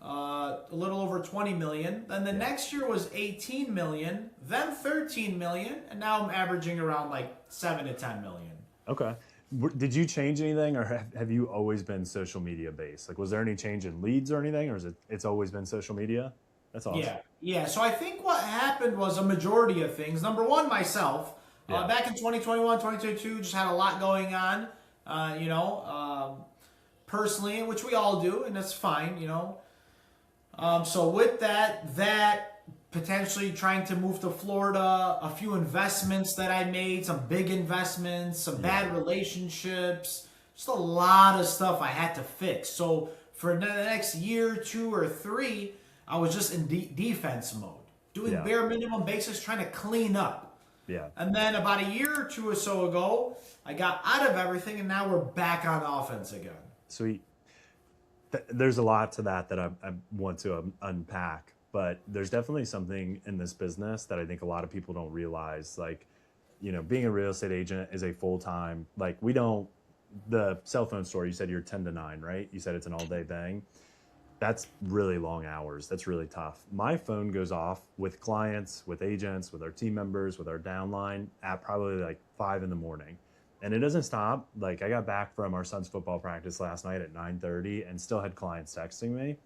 a little over 20 million. Then the next year was 18 million, then 13 million. And now I'm averaging around like 7 to 10 million.
Okay. Did you change anything, or have you always been social media based? Like, was there any change in leads or anything, or is it's always been social media? That's awesome.
Yeah. So I think what happened was a majority of things. Number one, myself. Back in 2021, 2022, just had a lot going on, personally, which we all do, and that's fine, So with that potentially trying to move to Florida, a few investments that I made, some big investments, some bad relationships, just a lot of stuff I had to fix. So for the next year, 2 or 3, I was just in defense mode, doing bare minimum basics, trying to clean up.
Yeah.
And then about a year or 2 or so ago, I got out of everything, and now we're back on offense again.
Sweet. There's a lot to that I want to unpack. But there's definitely something in this business that I think a lot of people don't realize. Like, being a real estate agent is a full-time, like the cell phone store, you said you're 10 to 9, right? You said it's an all-day thing. That's really long hours. That's really tough. My phone goes off with clients, with agents, with our team members, with our downline at probably like 5 in the morning. And it doesn't stop. Like, I got back from our son's football practice last night at 9:30 and still had clients texting me.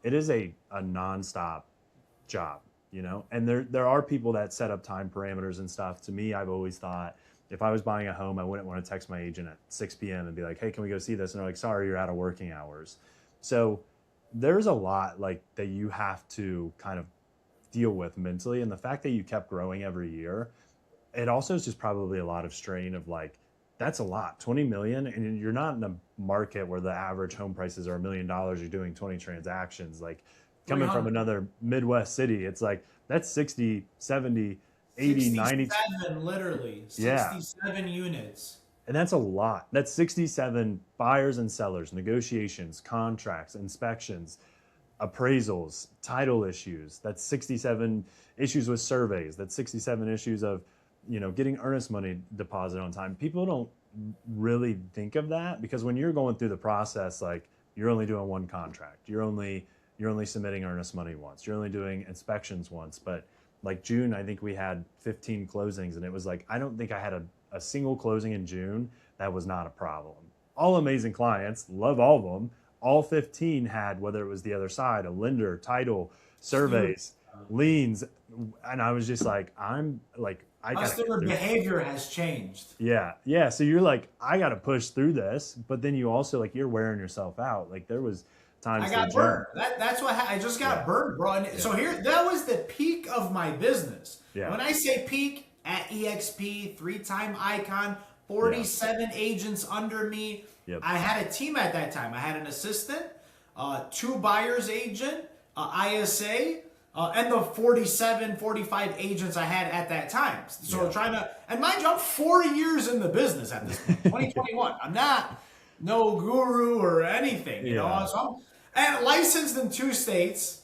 It is a nonstop job, and there are people that set up time parameters and stuff. To me, I've always thought if I was buying a home, I wouldn't want to text my agent at 6 p.m. and be like, hey, can we go see this? And they're like, sorry, you're out of working hours. So there's a lot like that you have to kind of deal with mentally. And the fact that you kept growing every year, it also is just probably a lot of strain of like, that's a lot, 20 million. And you're not in a market where the average home prices are $1 million. You're doing 20 transactions. Like coming from another Midwest city, it's like that's 60, 70, 80, 90.
Literally. 67 units.
And that's a lot. That's 67 buyers and sellers, negotiations, contracts, inspections, appraisals, title issues. That's 67 issues with surveys. That's 67 issues of getting earnest money deposit on time. People don't really think of that because when you're going through the process, like you're only doing one contract. You're only submitting earnest money once. You're only doing inspections once. But like June, I think we had 15 closings, and it was like, I don't think I had a single closing in June that was not a problem. All amazing clients, love all of them. All 15 had, whether it was the other side, a lender, title, surveys, liens. And I was just like, I'm like, I got
Customer behavior has changed.
Yeah. Yeah. So you're like, I got to push through this. But then you also, like, you're wearing yourself out. Like, there was times
I got burned. That's what I just got burned, bro. And so here, that was the peak of my business.
Yeah.
When I say peak, at EXP, 3-time icon, 47 agents under me.
Yep.
I had a team at that time. I had an assistant, 2 buyer's agent, ISA, and the 47, 45 agents I had at that time. So trying to, and mind you, I'm 4 years in the business at this point, 2021. I'm not no guru or anything, you know. So and licensed in 2 states.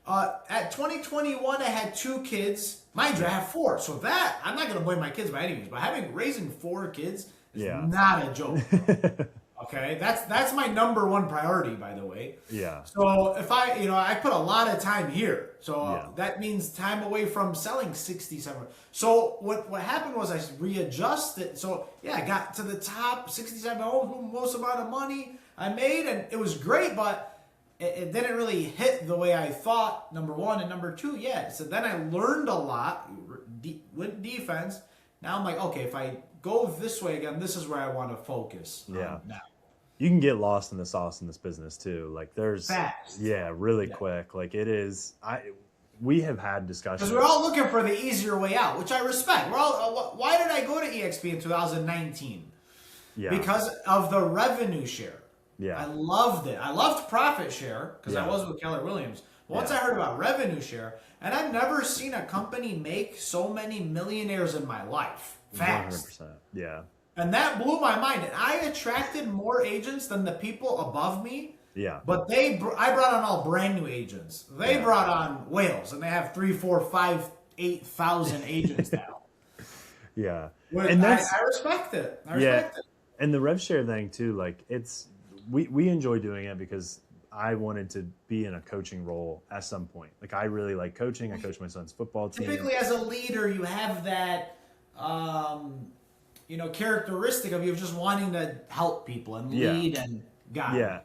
At 2021, I had 2 kids. Mind you, I have 4. So that, I'm not going to blame my kids by any means, but raising 4 kids is not a joke. Okay, that's my number 1 priority, by the way.
Yeah.
So if I put a lot of time here. So that means time away from selling 67. So what happened was I readjusted. So I got to the top 67, most amount of money I made, and it was great, but it didn't really hit the way I thought, number 1, and number 2, So then I learned a lot with defense. Now I'm like, okay, if I go this way again, this is where I want to focus now.
You can get lost in the sauce in this business too. Like there's
fast.
Really quick. Like it is. We have had discussions.
Because we're all looking for the easier way out, which I respect. We're all. Why did I go to EXP in 2019? Because of the revenue share. I loved it. I loved profit share because I was with Keller Williams. Once I heard about revenue share, and I've never seen a company make so many millionaires in my life fast.
100%. Yeah.
And that blew my mind. And I attracted more agents than the people above me.
Yeah.
But I brought on all brand new agents. They brought on whales, and they have 3, 4, 5, 8,000 agents now.
And
I respect it. I respect it.
And the rev share thing too, like we enjoy doing it because I wanted to be in a coaching role at some point. Like I really like coaching. I coach my son's football team.
Typically, as a leader, you have that, characteristic of you just wanting to help people and lead and guide.
Yeah.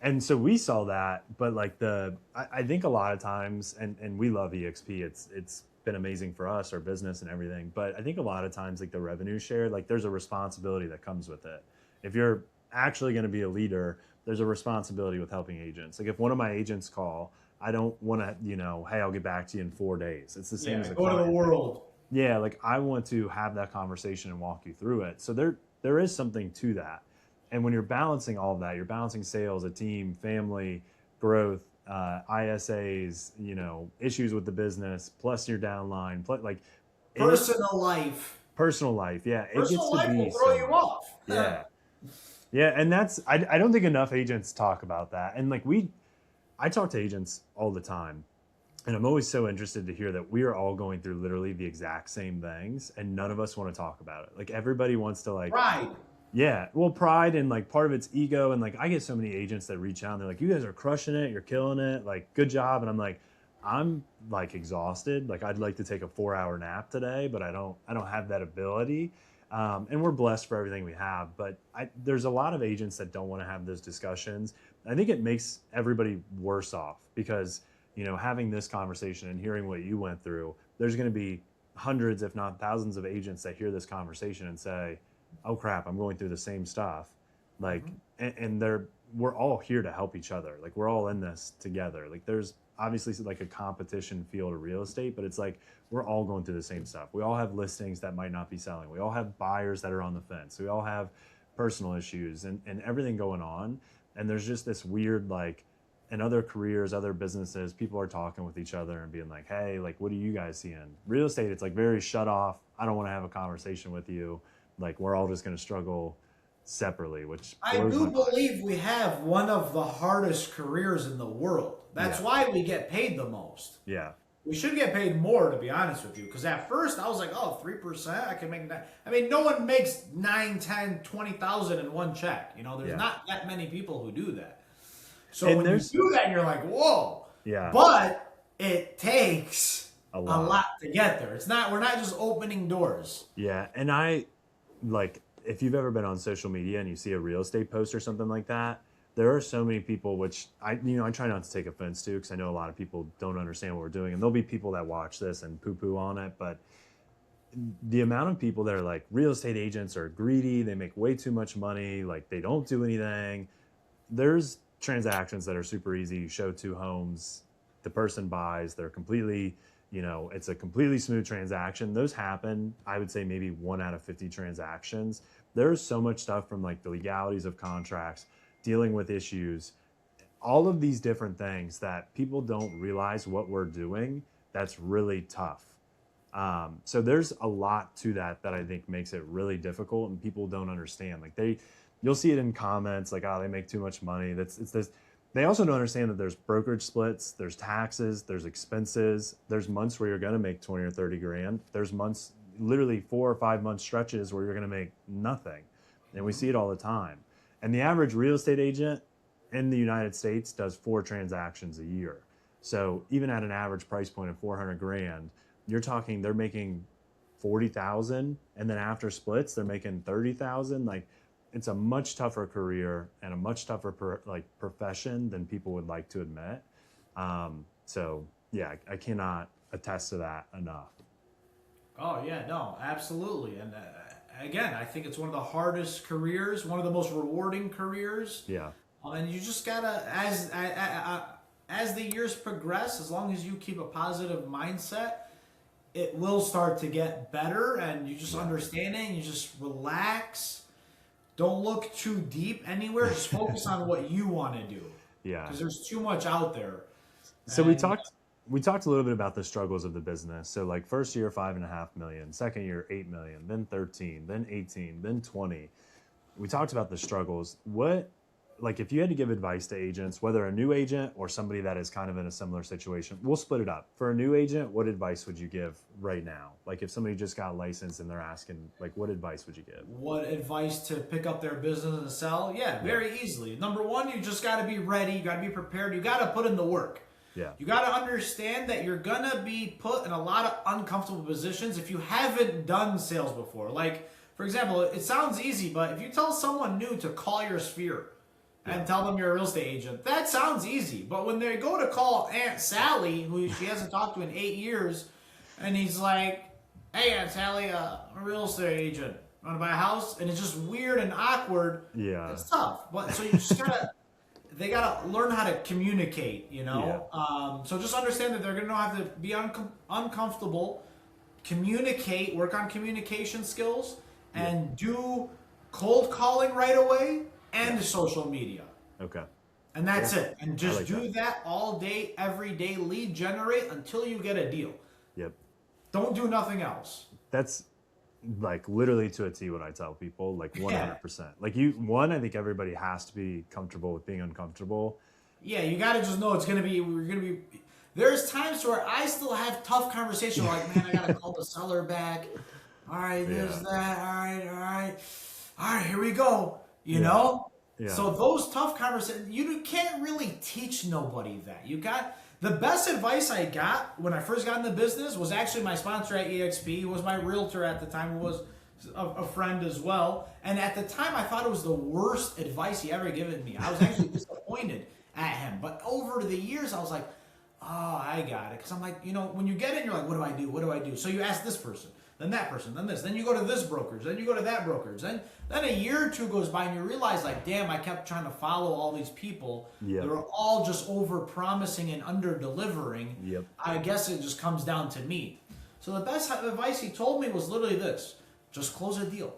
And so we saw that, but like I think a lot of times, and we love EXP. It's been amazing for us, our business and everything. But I think a lot of times, like the revenue share, like there's a responsibility that comes with it. If you're actually going to be a leader, there's a responsibility with helping agents. Like if one of my agents call, I don't want to, hey, I'll get back to you in 4 days. It's the same as a
go
client.
To the world.
Yeah, like I want to have that conversation and walk you through it. So there is something to that. And when you're balancing all of that, you're balancing sales, a team, family, growth, ISAs, issues with the business, plus your downline, plus like
personal life.
Personal life, yeah.
Personal life will throw you off.
Yeah, and that's I don't think enough agents talk about that. And like I talk to agents all the time, and I'm always so interested to hear that we are all going through literally the exact same things, and none of us want to talk about it. Like everybody wants to like
pride.
Yeah, well, pride and like part of it's ego, and like I get so many agents that reach out and they're like, "You guys are crushing it, you're killing it, like good job," and I'm like, I'm like exhausted. Like I'd like to take a 4-hour nap today, but I don't have that ability. And we're blessed for everything we have, but there's a lot of agents that don't want to have those discussions. I think it makes everybody worse off because, having this conversation and hearing what you went through, there's going to be hundreds, if not thousands of agents that hear this conversation and say, oh crap, I'm going through the same stuff. Like, and we're all here to help each other. Like we're all in this together. Like there's obviously like a competition field of real estate, but it's like, we're all going through the same stuff. We all have listings that might not be selling. We all have buyers that are on the fence. We all have personal issues and everything going on. And there's just this weird, like in other careers, other businesses, people are talking with each other and being like, hey, like, what are you guys seeing? Real estate, it's like very shut off. I don't want to have a conversation with you. Like we're all just going to struggle separately, which
I do believe we have one of the hardest careers in the world. That's why we get paid the most.
Yeah.
We should get paid more, to be honest with you. Because at first I was like, 3%? I can make that. I mean, no one makes 9, 10, 20,000 in one check. There's not that many people who do that. So when you do that, you're like, whoa.
Yeah.
But it takes
a
A
lot.
lot to get there. We're not just opening doors.
Yeah, and like if you've ever been on social media and you see a real estate post or something like that, there are so many people which I try not to take offense to because I know a lot of people don't understand what we're doing, and there'll be people that watch this and poo poo on it, but the amount of people that are like real estate agents are greedy, they make way too much money, like they don't do anything. There's transactions that are super easy. You show two homes, the person buys, they're completely, it's a completely smooth transaction. Those happen, I would say maybe 1 out of 50 transactions. There's so much stuff from like the legalities of contracts, dealing with issues, all of these different things that people don't realize what we're doing. That's really tough. So there's a lot to that I think makes it really difficult, and people don't understand. Like you'll see it in comments, like, oh, they make too much money. It's this. They also don't understand that there's brokerage splits, there's taxes, there's expenses, there's months where you're going to make 20 or 30 grand. There's months, literally 4 or 5 month stretches where you're going to make nothing, and we see it all the time. And the average real estate agent in the United States does 4 transactions a year. So even at an average price point of 400 grand, you're talking they're making 40,000, and then after splits they're making 30,000. Like it's a much tougher career and a much tougher profession than people would like to admit. So yeah, I cannot attest to that enough.
Oh yeah, no, absolutely. And again, I think it's one of the hardest careers, one of the most rewarding careers.
Yeah.
And you just gotta, as the years progress, as long as you keep a positive mindset, it will start to get better, and you just understand it, and you just relax. Don't look too deep anywhere. Just focus on what you want to do.
Yeah.
Because there's too much out there.
So we talked a little bit about the struggles of the business. So like first year, 5.5 million, second year, 8 million, then 13, then 18, then 20. We talked about the struggles. Like if you had to give advice to agents, whether a new agent or somebody that is kind of in a similar situation, we'll split it up. For a new agent, what advice would you give right now? Like if somebody just got licensed and they're asking, like, what advice would you give?
What advice to pick up their business and sell? Yeah, very easily. Number one, you just got to be ready. You got to be prepared. You got to put in the work.
Yeah.
You got to understand that you're going to be put in a lot of uncomfortable positions if you haven't done sales before. Like, for example, it sounds easy, but if you tell someone new to call your sphere, and tell them you're a real estate agent, that sounds easy. But when they go to call Aunt Sally, who she hasn't talked to in 8 years, and he's like, hey, Aunt Sally, I'm a real estate agent. Want to buy a house? And it's just weird and awkward.
Yeah.
It's tough. But so you just gotta, they gotta learn how to communicate,
Yeah.
So just understand that they're gonna have to be uncomfortable, communicate, work on communication skills, and do cold calling right away. And the social media.
Okay.
And that's it. And just
like
that all day, every day, lead generate until you get a deal.
Yep.
Don't do nothing else.
That's like literally to a T what I tell people, like 100%.
Yeah.
Like I think everybody has to be comfortable with being uncomfortable.
Yeah, you got to just know there's times where I still have tough conversations like, man, I got to call the seller back. All right, there's that. All right, here we go. You know?
Yeah.
So those tough conversations, you can't really teach nobody that. The best advice I got when I first got in the business was actually my sponsor at EXP, who was my realtor at the time, who was a friend as well. And at the time, I thought it was the worst advice he ever given me. I was actually disappointed at him. But over the years, I was like, oh, I got it. Because I'm like, when you get in, you're like, what do I do? What do I do? So you ask this person, then that person, then this. Then you go to this brokerage, then you go to that brokerage. Then a year or two goes by and you realize, like, damn, I kept trying to follow all these people.
Yep.
They were all just over-promising and under-delivering.
Yep.
I guess it just comes down to me. So the best advice he told me was literally this. Just close a deal.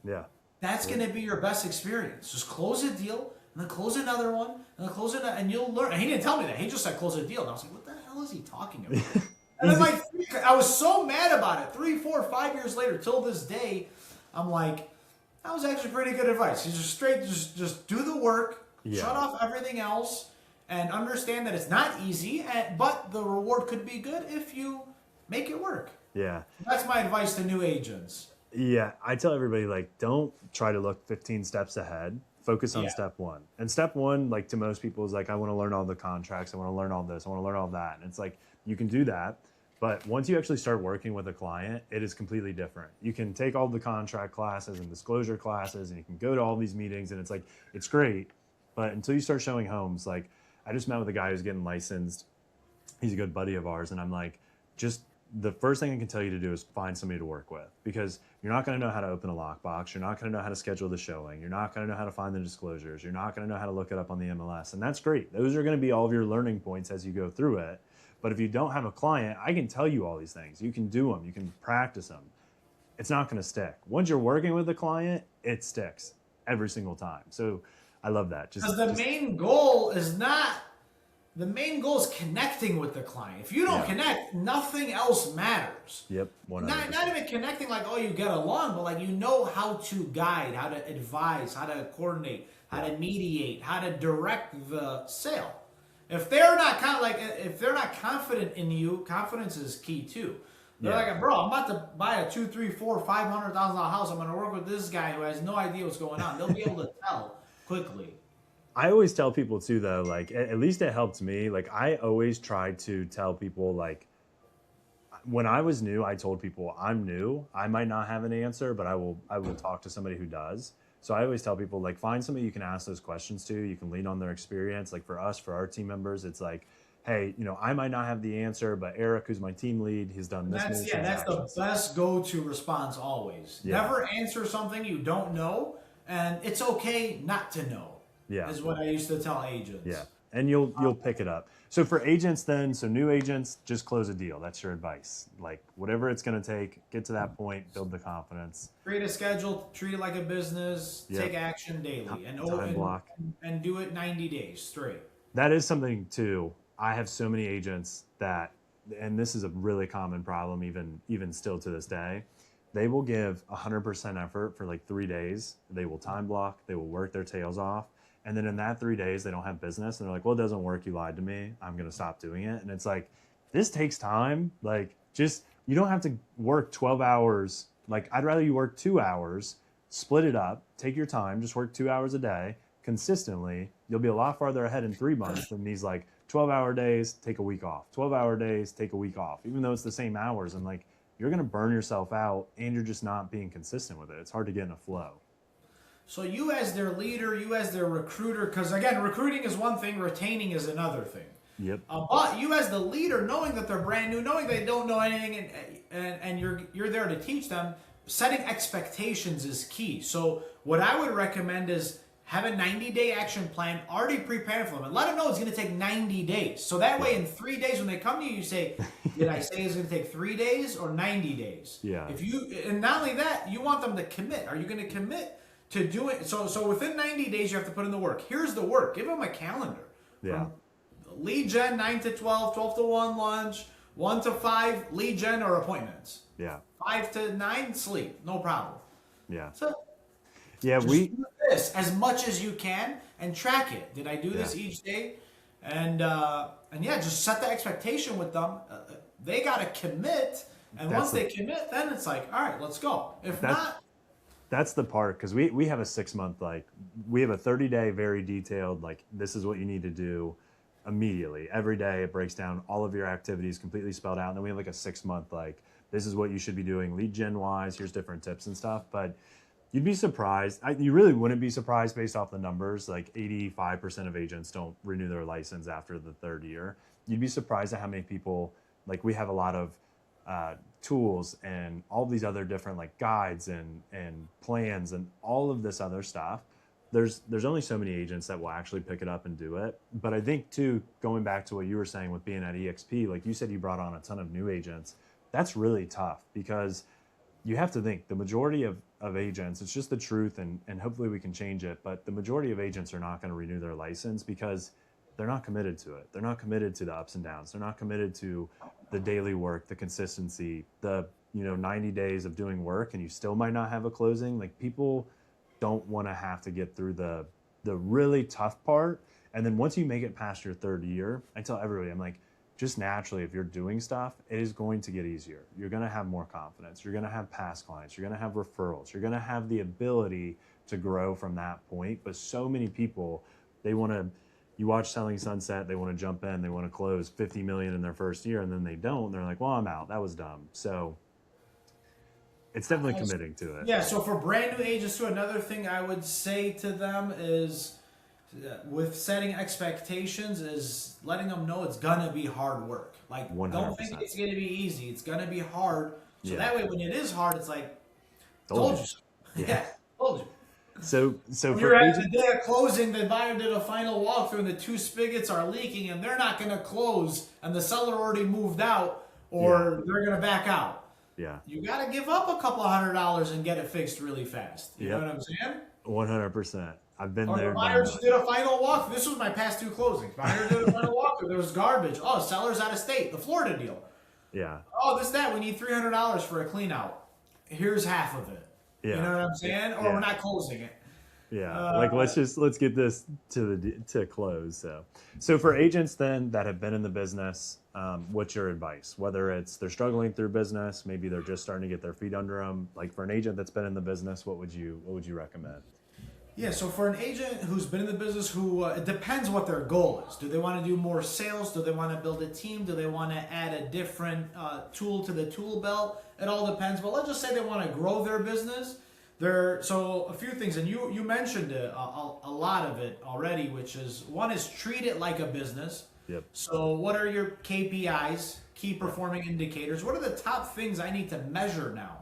Yeah.
That's going to be your best experience. Just close a deal, and then close another one, and then close another, and you'll learn. And he didn't tell me that. He just said close a deal. And I was like, what the hell is he talking about? And then I was so mad about it. 3, 4, 5 years later, till this day, I'm like, that was actually pretty good advice. He's just do the work, shut off everything else, and understand that it's not easy, but the reward could be good if you make it work.
Yeah.
That's my advice to new agents.
Yeah, I tell everybody, like, don't try to look 15 steps ahead. Focus on step one. And step one, like, to most people is like, I want to learn all the contracts. I want to learn all this. I want to learn all that. And it's like, you can do that. But once you actually start working with a client, it is completely different. You can take all the contract classes and disclosure classes, and you can go to all these meetings, and it's like, it's great. But until you start showing homes, like I just met with a guy who's getting licensed. He's a good buddy of ours. And I'm like, just the first thing I can tell you to do is find somebody to work with, because you're not going to know how to open a lockbox. You're not going to know how to schedule the showing. You're not going to know how to find the disclosures. You're not going to know how to look it up on the MLS. And that's great. Those are going to be all of your learning points as you go through it. But if you don't have a client, I can tell you all these things. You can do them. You can practice them. It's not going to stick. Once you're working with a client, it sticks every single time. So I love that.
Because the main goal is connecting with the client. If you don't connect, nothing else matters.
Yep. 100%.
Not even connecting like, oh, you get along, but like you know how to guide, how to advise, how to coordinate, how to mediate, how to direct the sale. If they're not if they're not confident in you, confidence is key too. They're like, bro, I'm about to buy a $200,000, $300,000, $400,000, $500,000 house. I'm going to work with this guy who has no idea what's going on. They'll be able to tell quickly.
I always tell people too, though, like at least it helped me. Like I always tried to tell people, like when I was new, I told people I'm new. I might not have an answer, but I will talk to somebody who does. So I always tell people, like, find somebody you can ask those questions to. You can lean on their experience. Like for us, for our team members, it's like, hey, I might not have the answer, but Eric, who's my team lead, he's done this.
That's the best go-to response always. Yeah. Never answer something you don't know, and it's okay not to know.
Yeah,
is what I used to tell agents.
Yeah, and you'll pick it up. So for agents then, so new agents, just close a deal. That's your advice. Like whatever it's going to take, get to that point, build the confidence.
Create a schedule, treat it like a business, take action daily, and do it 90 days straight.
That is something too. I have so many agents that, and this is a really common problem even still to this day, they will give 100% effort for like 3 days. They will time block, they will work their tails off. And then in that 3 days, they don't have business. And they're like, well, it doesn't work. You lied to me. I'm going to stop doing it. And it's like, this takes time. Like, you don't have to work 12 hours. Like, I'd rather you work 2 hours, split it up, take your time, just work 2 hours a day consistently. You'll be a lot farther ahead in 3 months than these like 12-hour days, take a week off. 12-hour days, take a week off. Even though it's the same hours. And like, you're going to burn yourself out and you're just not being consistent with it. It's hard to get in a flow.
So you as their leader, you as their recruiter, because again, recruiting is one thing, retaining is another thing.
Yep.
But you as the leader, knowing that they're brand new, knowing they don't know anything, and you're there to teach them, setting expectations is key. So what I would recommend is have a 90-day action plan already prepared for them, and let them know it's going to take 90 days. So that way, in 3 days when they come to you, you say, "Did I say it's going to take 3 days or 90 days?"
Yeah.
And not only that, you want them to commit. Are you going to commit to do it? So within 90 days, you have to put in the work. Here's the work. Give them a calendar.
Yeah.
From lead gen 9 to 12, 12 to 1 lunch, 1 to 5 lead gen or appointments.
Yeah.
5 to 9 sleep. No problem.
Yeah.
So
we
do this as much as you can and track it. Did I do this each day? And just set the expectation with them. They got to commit. And once they commit, then it's like, all right, let's go. If not.
That's the part, because we have a 6 month, like we have a 30-day very detailed, like this is what you need to do immediately. Every day it breaks down all of your activities completely spelled out. And then we have like a 6 month, like this is what you should be doing lead gen wise. Here's different tips and stuff. But you'd be surprised. You really wouldn't be surprised based off the numbers. Like 85% of agents don't renew their license after the 3rd year. You'd be surprised at how many people, like we have a lot of tools and all these other different like guides and plans and all of this other stuff. There's only so many agents that will actually pick it up and do it. But I think too, going back to what you were saying with being at EXP, like you said, you brought on a ton of new agents. That's really tough because you have to think the majority of agents, it's just the truth, and hopefully we can change it, but the majority of agents are not going to renew their license because they're not committed to it. They're not committed to the ups and downs. They're not committed to the daily work, the consistency, the 90 days of doing work, and you still might not have a closing. Like people don't want to have to get through the really tough part. And then once you make it past your 3rd year, I tell everybody, I'm like, just naturally, if you're doing stuff, it is going to get easier. You're going to have more confidence. You're going to have past clients. You're going to have referrals. You're going to have the ability to grow from that point. But so many people, they want to You watch Selling Sunset, they want to jump in, they want to close 50 million in their first year, and then they don't. They're like, well, I'm out. That was dumb. So it's definitely
I-
committing to it.
yeah, so for brand new agents too, another thing I would say to them is with setting expectations is letting them know it's gonna be hard work. Like, don't think
100%.
it's gonna be easy. It's gonna be hard. So
Yeah.
that way, when it is hard, it's like,
Told
told
you.
you so.
Yeah.
Yeah, told you.
So
When
for
you're at the
agents,
day of closing, the buyer did a final walkthrough and the two spigots are leaking and they're not going to close and the seller already moved out or they're going to back out.
yeah,
You got to give up a couple $100 and get it fixed really fast. You know
Yep.
what I'm saying?
100%. I've been
Or
there.
the
Done
buyer
that.
just did a final walkthrough. This was my past two closings. Buyer did a final walkthrough. There was garbage. Oh, seller's out of state. The Florida deal.
Yeah.
Oh, this, that. We need $300 for a clean out. Here's half of it.
Yeah.
You know what I'm saying? Or
Yeah.
we're not closing it.
Yeah, like let's get this to close. So for agents then that have been in the business, what's your advice? Whether it's they're struggling through business, maybe they're just starting to get their feet under them. Like for an agent that's been in the business, what would you recommend?
Yeah, so for an agent who's been in the business, who it depends what their goal is. Do they want to do more sales? Do they want to build a team? Do they want to add a different tool to the tool belt? It all depends. But let's just say they want to grow their business. So a few things, and you mentioned a lot of it already, which is one is treat it like a business.
Yep.
So what are your KPIs, key performing indicators? What are the top things I need to measure now?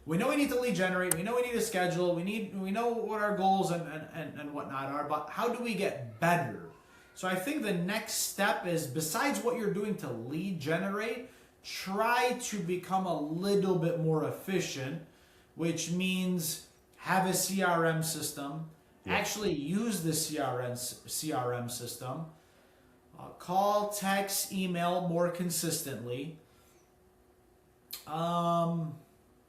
We know we need to lead generate. We know we need to schedule. We know what our goals and whatnot are. But how do we get better? So I think the next step is, besides what you're doing to lead generate, try to become a little bit more efficient, which means have a CRM system.
Yeah.
Actually use the CRM system. Call, text, email more consistently.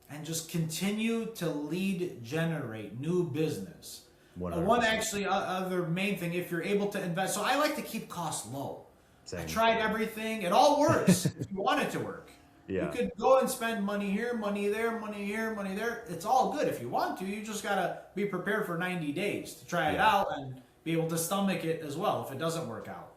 And just continue to lead generate new business.
100%.
One actually other main thing, if you're able to invest. So I like to keep costs low.
Same.
I tried everything. It all works if you want it to work.
Yeah.
You could go and spend money here, money there, money here, money there. It's all good if you want to. You just got to be prepared for 90 days to try it out and be able to stomach it as well if it doesn't work out.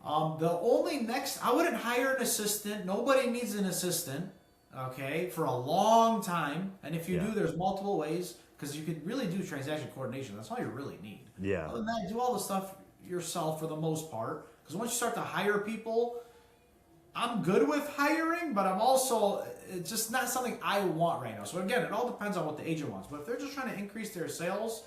I wouldn't hire an assistant. Nobody needs an assistant, okay, for a long time. And if you do, there's multiple ways, because you could really do transaction coordination. That's all you really need.
Yeah.
Other than that, do all the stuff yourself for the most part. Because once you start to hire people, I'm good with hiring, but it's just not something I want right now. So again, it all depends on what the agent wants. But if they're just trying to increase their sales,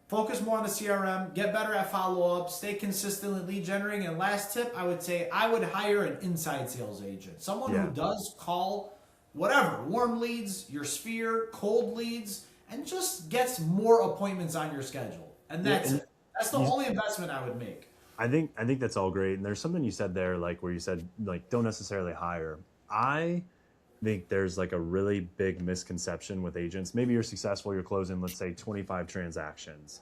focus more on the CRM, get better at follow-up, stay consistently lead generating. And last tip, I would say I would hire an inside sales agent. Someone who does call whatever, warm leads, your sphere, cold leads, and just gets more appointments on your schedule. And that's it. That's the only investment I would make.
I think that's all great. And there's something you said there, like where you said, like, don't necessarily hire. I think there's like a really big misconception with agents. Maybe you're successful, you're closing, let's say 25 transactions.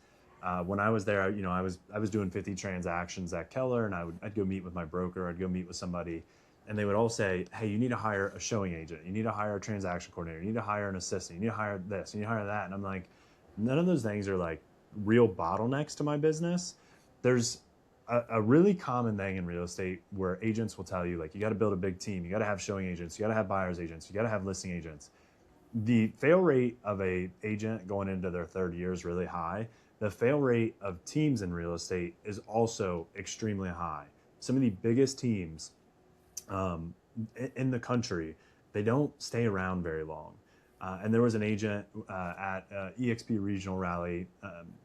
When I was there, I was doing 50 transactions at Keller, and I'd go meet with my broker, I'd go meet with somebody, and they would all say, hey, you need to hire a showing agent, you need to hire a transaction coordinator, you need to hire an assistant, you need to hire this, you need to hire that. And I'm like, none of those things are like real bottlenecks to my business. There's a really common thing in real estate where agents will tell you, like, you got to build a big team, you got to have showing agents, you got to have buyers agents, you got to have listing agents. The fail rate of a agent going into their third year is really high. The fail rate of teams in real estate is also extremely high. Some of the biggest teams in the country, they don't stay around very long. And there was an agent at EXP Regional Rally.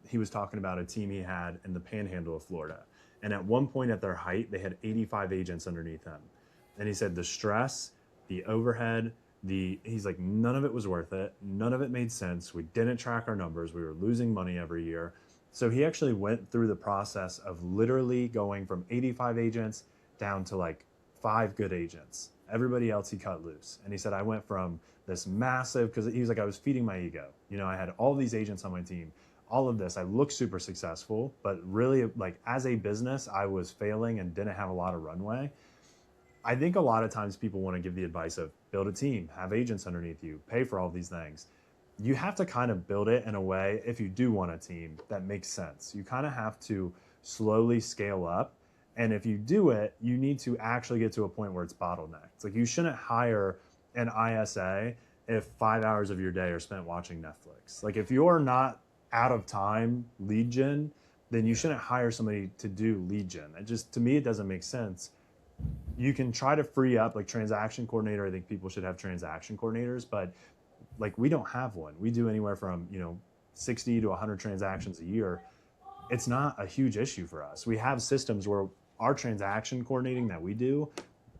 He was talking about a team he had in the Panhandle of Florida. And at one point at their height, they had 85 agents underneath him. And he said the stress, the overhead, he's like, none of it was worth it. None of it made sense. We didn't track our numbers. We were losing money every year. So he actually went through the process of literally going from 85 agents down to like 5 good agents. Everybody else he cut loose. And he said, I went from this massive, because he was like, I was feeding my ego. I had all these agents on my team. All of this, I looked super successful, but really, like, as a business, I was failing and didn't have a lot of runway. I think a lot of times people want to give the advice of build a team, have agents underneath you, pay for all these things. You have to kind of build it in a way, if you do want a team, that makes sense. You kind of have to slowly scale up. And if you do it, you need to actually get to a point where it's bottlenecked. Like you shouldn't hire an ISA if 5 hours of your day are spent watching Netflix. Like if you're not out of time lead gen, then you shouldn't hire somebody to do lead gen. It just, to me, it doesn't make sense. You can try to free up like transaction coordinator. I think people should have transaction coordinators, but like we don't have one. We do anywhere from, 60 to 100 transactions a year. It's not a huge issue for us. We have systems where our transaction coordinating that we do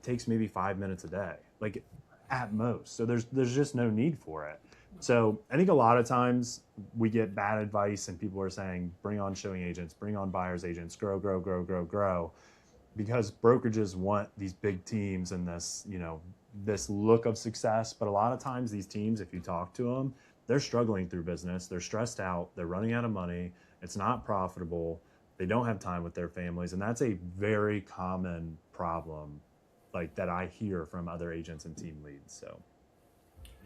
takes maybe 5 minutes a day, like at most. So there's just no need for it. So I think a lot of times we get bad advice and people are saying, bring on showing agents, bring on buyer's agents, grow, grow, grow, grow, grow. Because brokerages want these big teams and this, this look of success. But a lot of times these teams, if you talk to them, they're struggling through business. They're stressed out. They're running out of money. It's not profitable. They don't have time with their families. And that's a very common problem, like that I hear from other agents and team leads. So.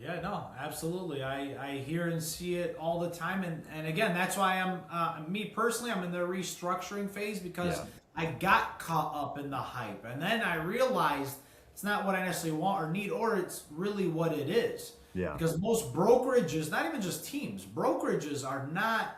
Yeah, no, absolutely. I hear and see it all the time. And again, that's why me personally, I'm in the restructuring phase because I got caught up in the hype. And then I realized it's not what I necessarily want or need, or it's really what it is.
Yeah.
Because most brokerages, not even just teams, brokerages are not,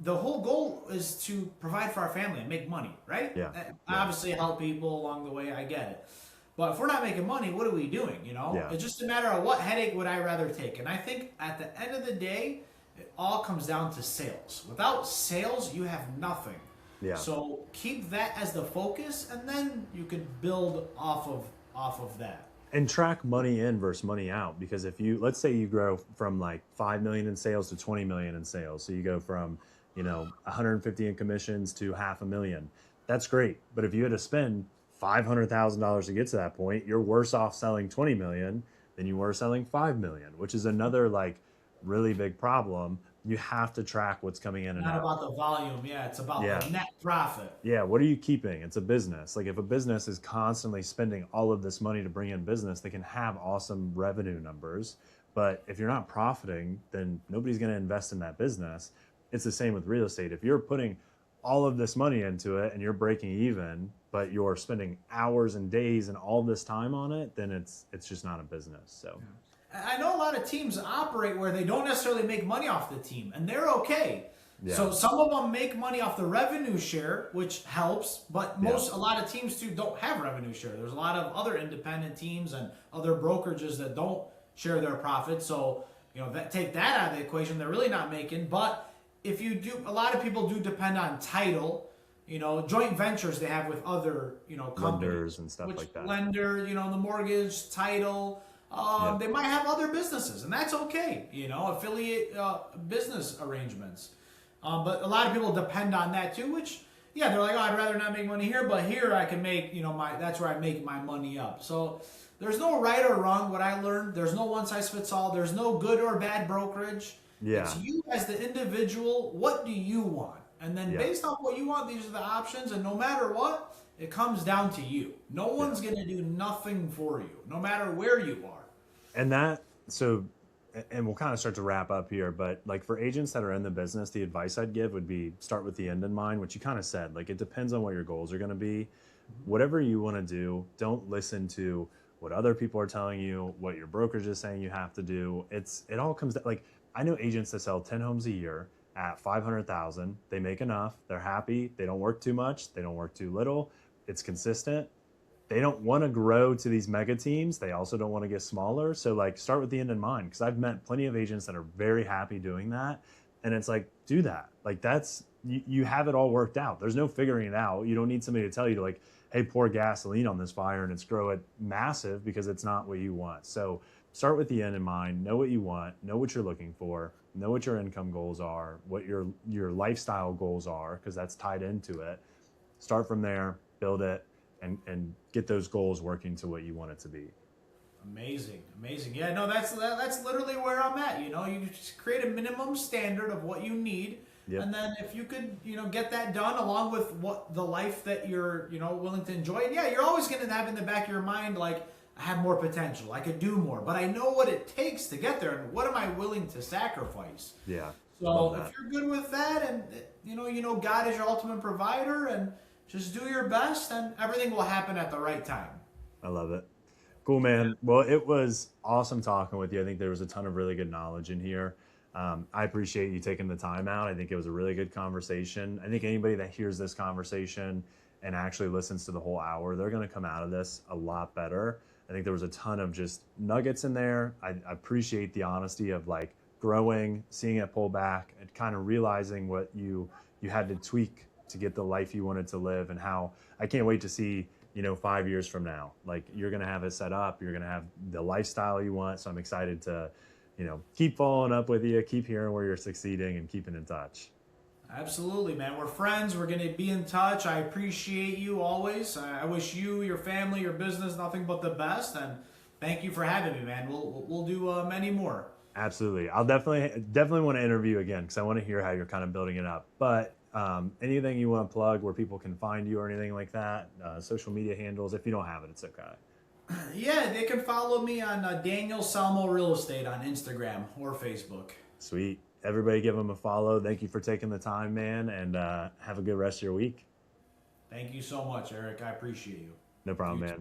the whole goal is to provide for our family and make money, right?
Yeah.
Obviously help people along the way, I get it. But if we're not making money, what are we doing?
Yeah.
It's just a matter of what headache would I rather take. And I think at the end of the day, it all comes down to sales. Without sales, you have nothing.
Yeah.
So keep that as the focus, and then you can build off of that.
And track money in versus money out. Because if you, let's say you grow from like 5 million in sales to 20 million in sales. So you go from, 150 in commissions to $500,000. That's great. But if you had to spend $500,000 to get to that point, you're worse off selling 20 million than you were selling 5 million, which is another like really big problem. You have to track what's coming in and out.
Not about the volume, it's about the net profit.
Yeah, what are you keeping? It's a business. Like if a business is constantly spending all of this money to bring in business, they can have awesome revenue numbers. But if you're not profiting, then nobody's going to invest in that business. It's the same with real estate. If you're putting all of this money into it and you're breaking even, but you're spending hours and days and all this time on it, then it's just not a business. So
I know a lot of teams operate where they don't necessarily make money off the team, and they're okay. Yeah. So some of them make money off the revenue share, which helps, but a lot of teams too don't have revenue share. There's a lot of other independent teams and other brokerages that don't share their profits. So take that out of the equation. They're really not making. But if you do, a lot of people do depend on title. Joint ventures they have with other, companies.
Lenders and stuff like that.
Lender, the mortgage, title. They might have other businesses, and that's okay. Affiliate business arrangements. But a lot of people depend on that too, which, they're like, I'd rather not make money here, but here I can make, that's where I make my money up. So there's no right or wrong. What I learned, there's no one size fits all. There's no good or bad brokerage.
Yeah.
It's you as the individual. What do you want? And then based on what you want, these are the options. And no matter what, it comes down to you. No one's going to do nothing for you, no matter where you are.
And we'll kind of start to wrap up here, but like for agents that are in the business, the advice I'd give would be start with the end in mind, which you kind of said. Like it depends on what your goals are going to be. Whatever you want to do, don't listen to what other people are telling you, what your brokerage is saying you have to do. It all comes down, like I know agents that sell 10 homes a year at 500,000. They make enough. They're happy. They don't work too much. They don't work too little. It's consistent. They don't want to grow to these mega teams. They also don't want to get smaller. So like start with the end in mind, because I've met plenty of agents that are very happy doing that. And it's like, do that. Like that's, you have it all worked out. There's no figuring it out. You don't need somebody to tell you to like, hey, pour gasoline on this fire and it's grow it massive, because it's not what you want. So start with the end in mind, know what you want, know what you're looking for, know what your income goals are, what your lifestyle goals are, because that's tied into it. Start from there, build it, and get those goals working to what you want it to be.
Amazing. Yeah, no, that's literally where I'm at. You just create a minimum standard of what you need. Yep. And then if you could, get that done along with what the life that you're, willing to enjoy. And you're always going to have in the back of your mind, like, I have more potential. I could do more, but I know what it takes to get there. And what am I willing to sacrifice?
Yeah. Love
So if
that.
you're good with that, and you know God is your ultimate provider, and just do your best, and everything will happen at the right time.
I love it. Cool, man. Well, it was awesome talking with you. I think there was a ton of really good knowledge in here. I appreciate you taking the time out. I think it was a really good conversation. I think anybody that hears this conversation and actually listens to the whole hour, they're going to come out of this a lot better. I think there was a ton of just nuggets in there. I appreciate the honesty of like growing, seeing it pull back, and kind of realizing what you had to tweak to get the life you wanted to live, and how I can't wait to see 5 years from now, like you're going to have it set up, you're going to have the lifestyle you want. So I'm excited to keep following up with you, keep hearing where you're succeeding, and keeping in touch.
Absolutely, man. We're friends. We're going to be in touch. I appreciate you always. I wish you, your family, your business nothing but the best. And thank you for having me, man. We'll do many more.
Absolutely. I'll definitely want to interview again because I want to hear how you're kind of building it up. But anything you want to plug where people can find you or anything like that, social media handles, if you don't have it, it's okay.
Yeah, they can follow me on Daniel Salmo Real Estate on Instagram or Facebook.
Sweet. Everybody give them a follow. Thank you for taking the time, man, and have a good rest of your week.
Thank you so much, Eric. I appreciate you.
No problem,
You
man.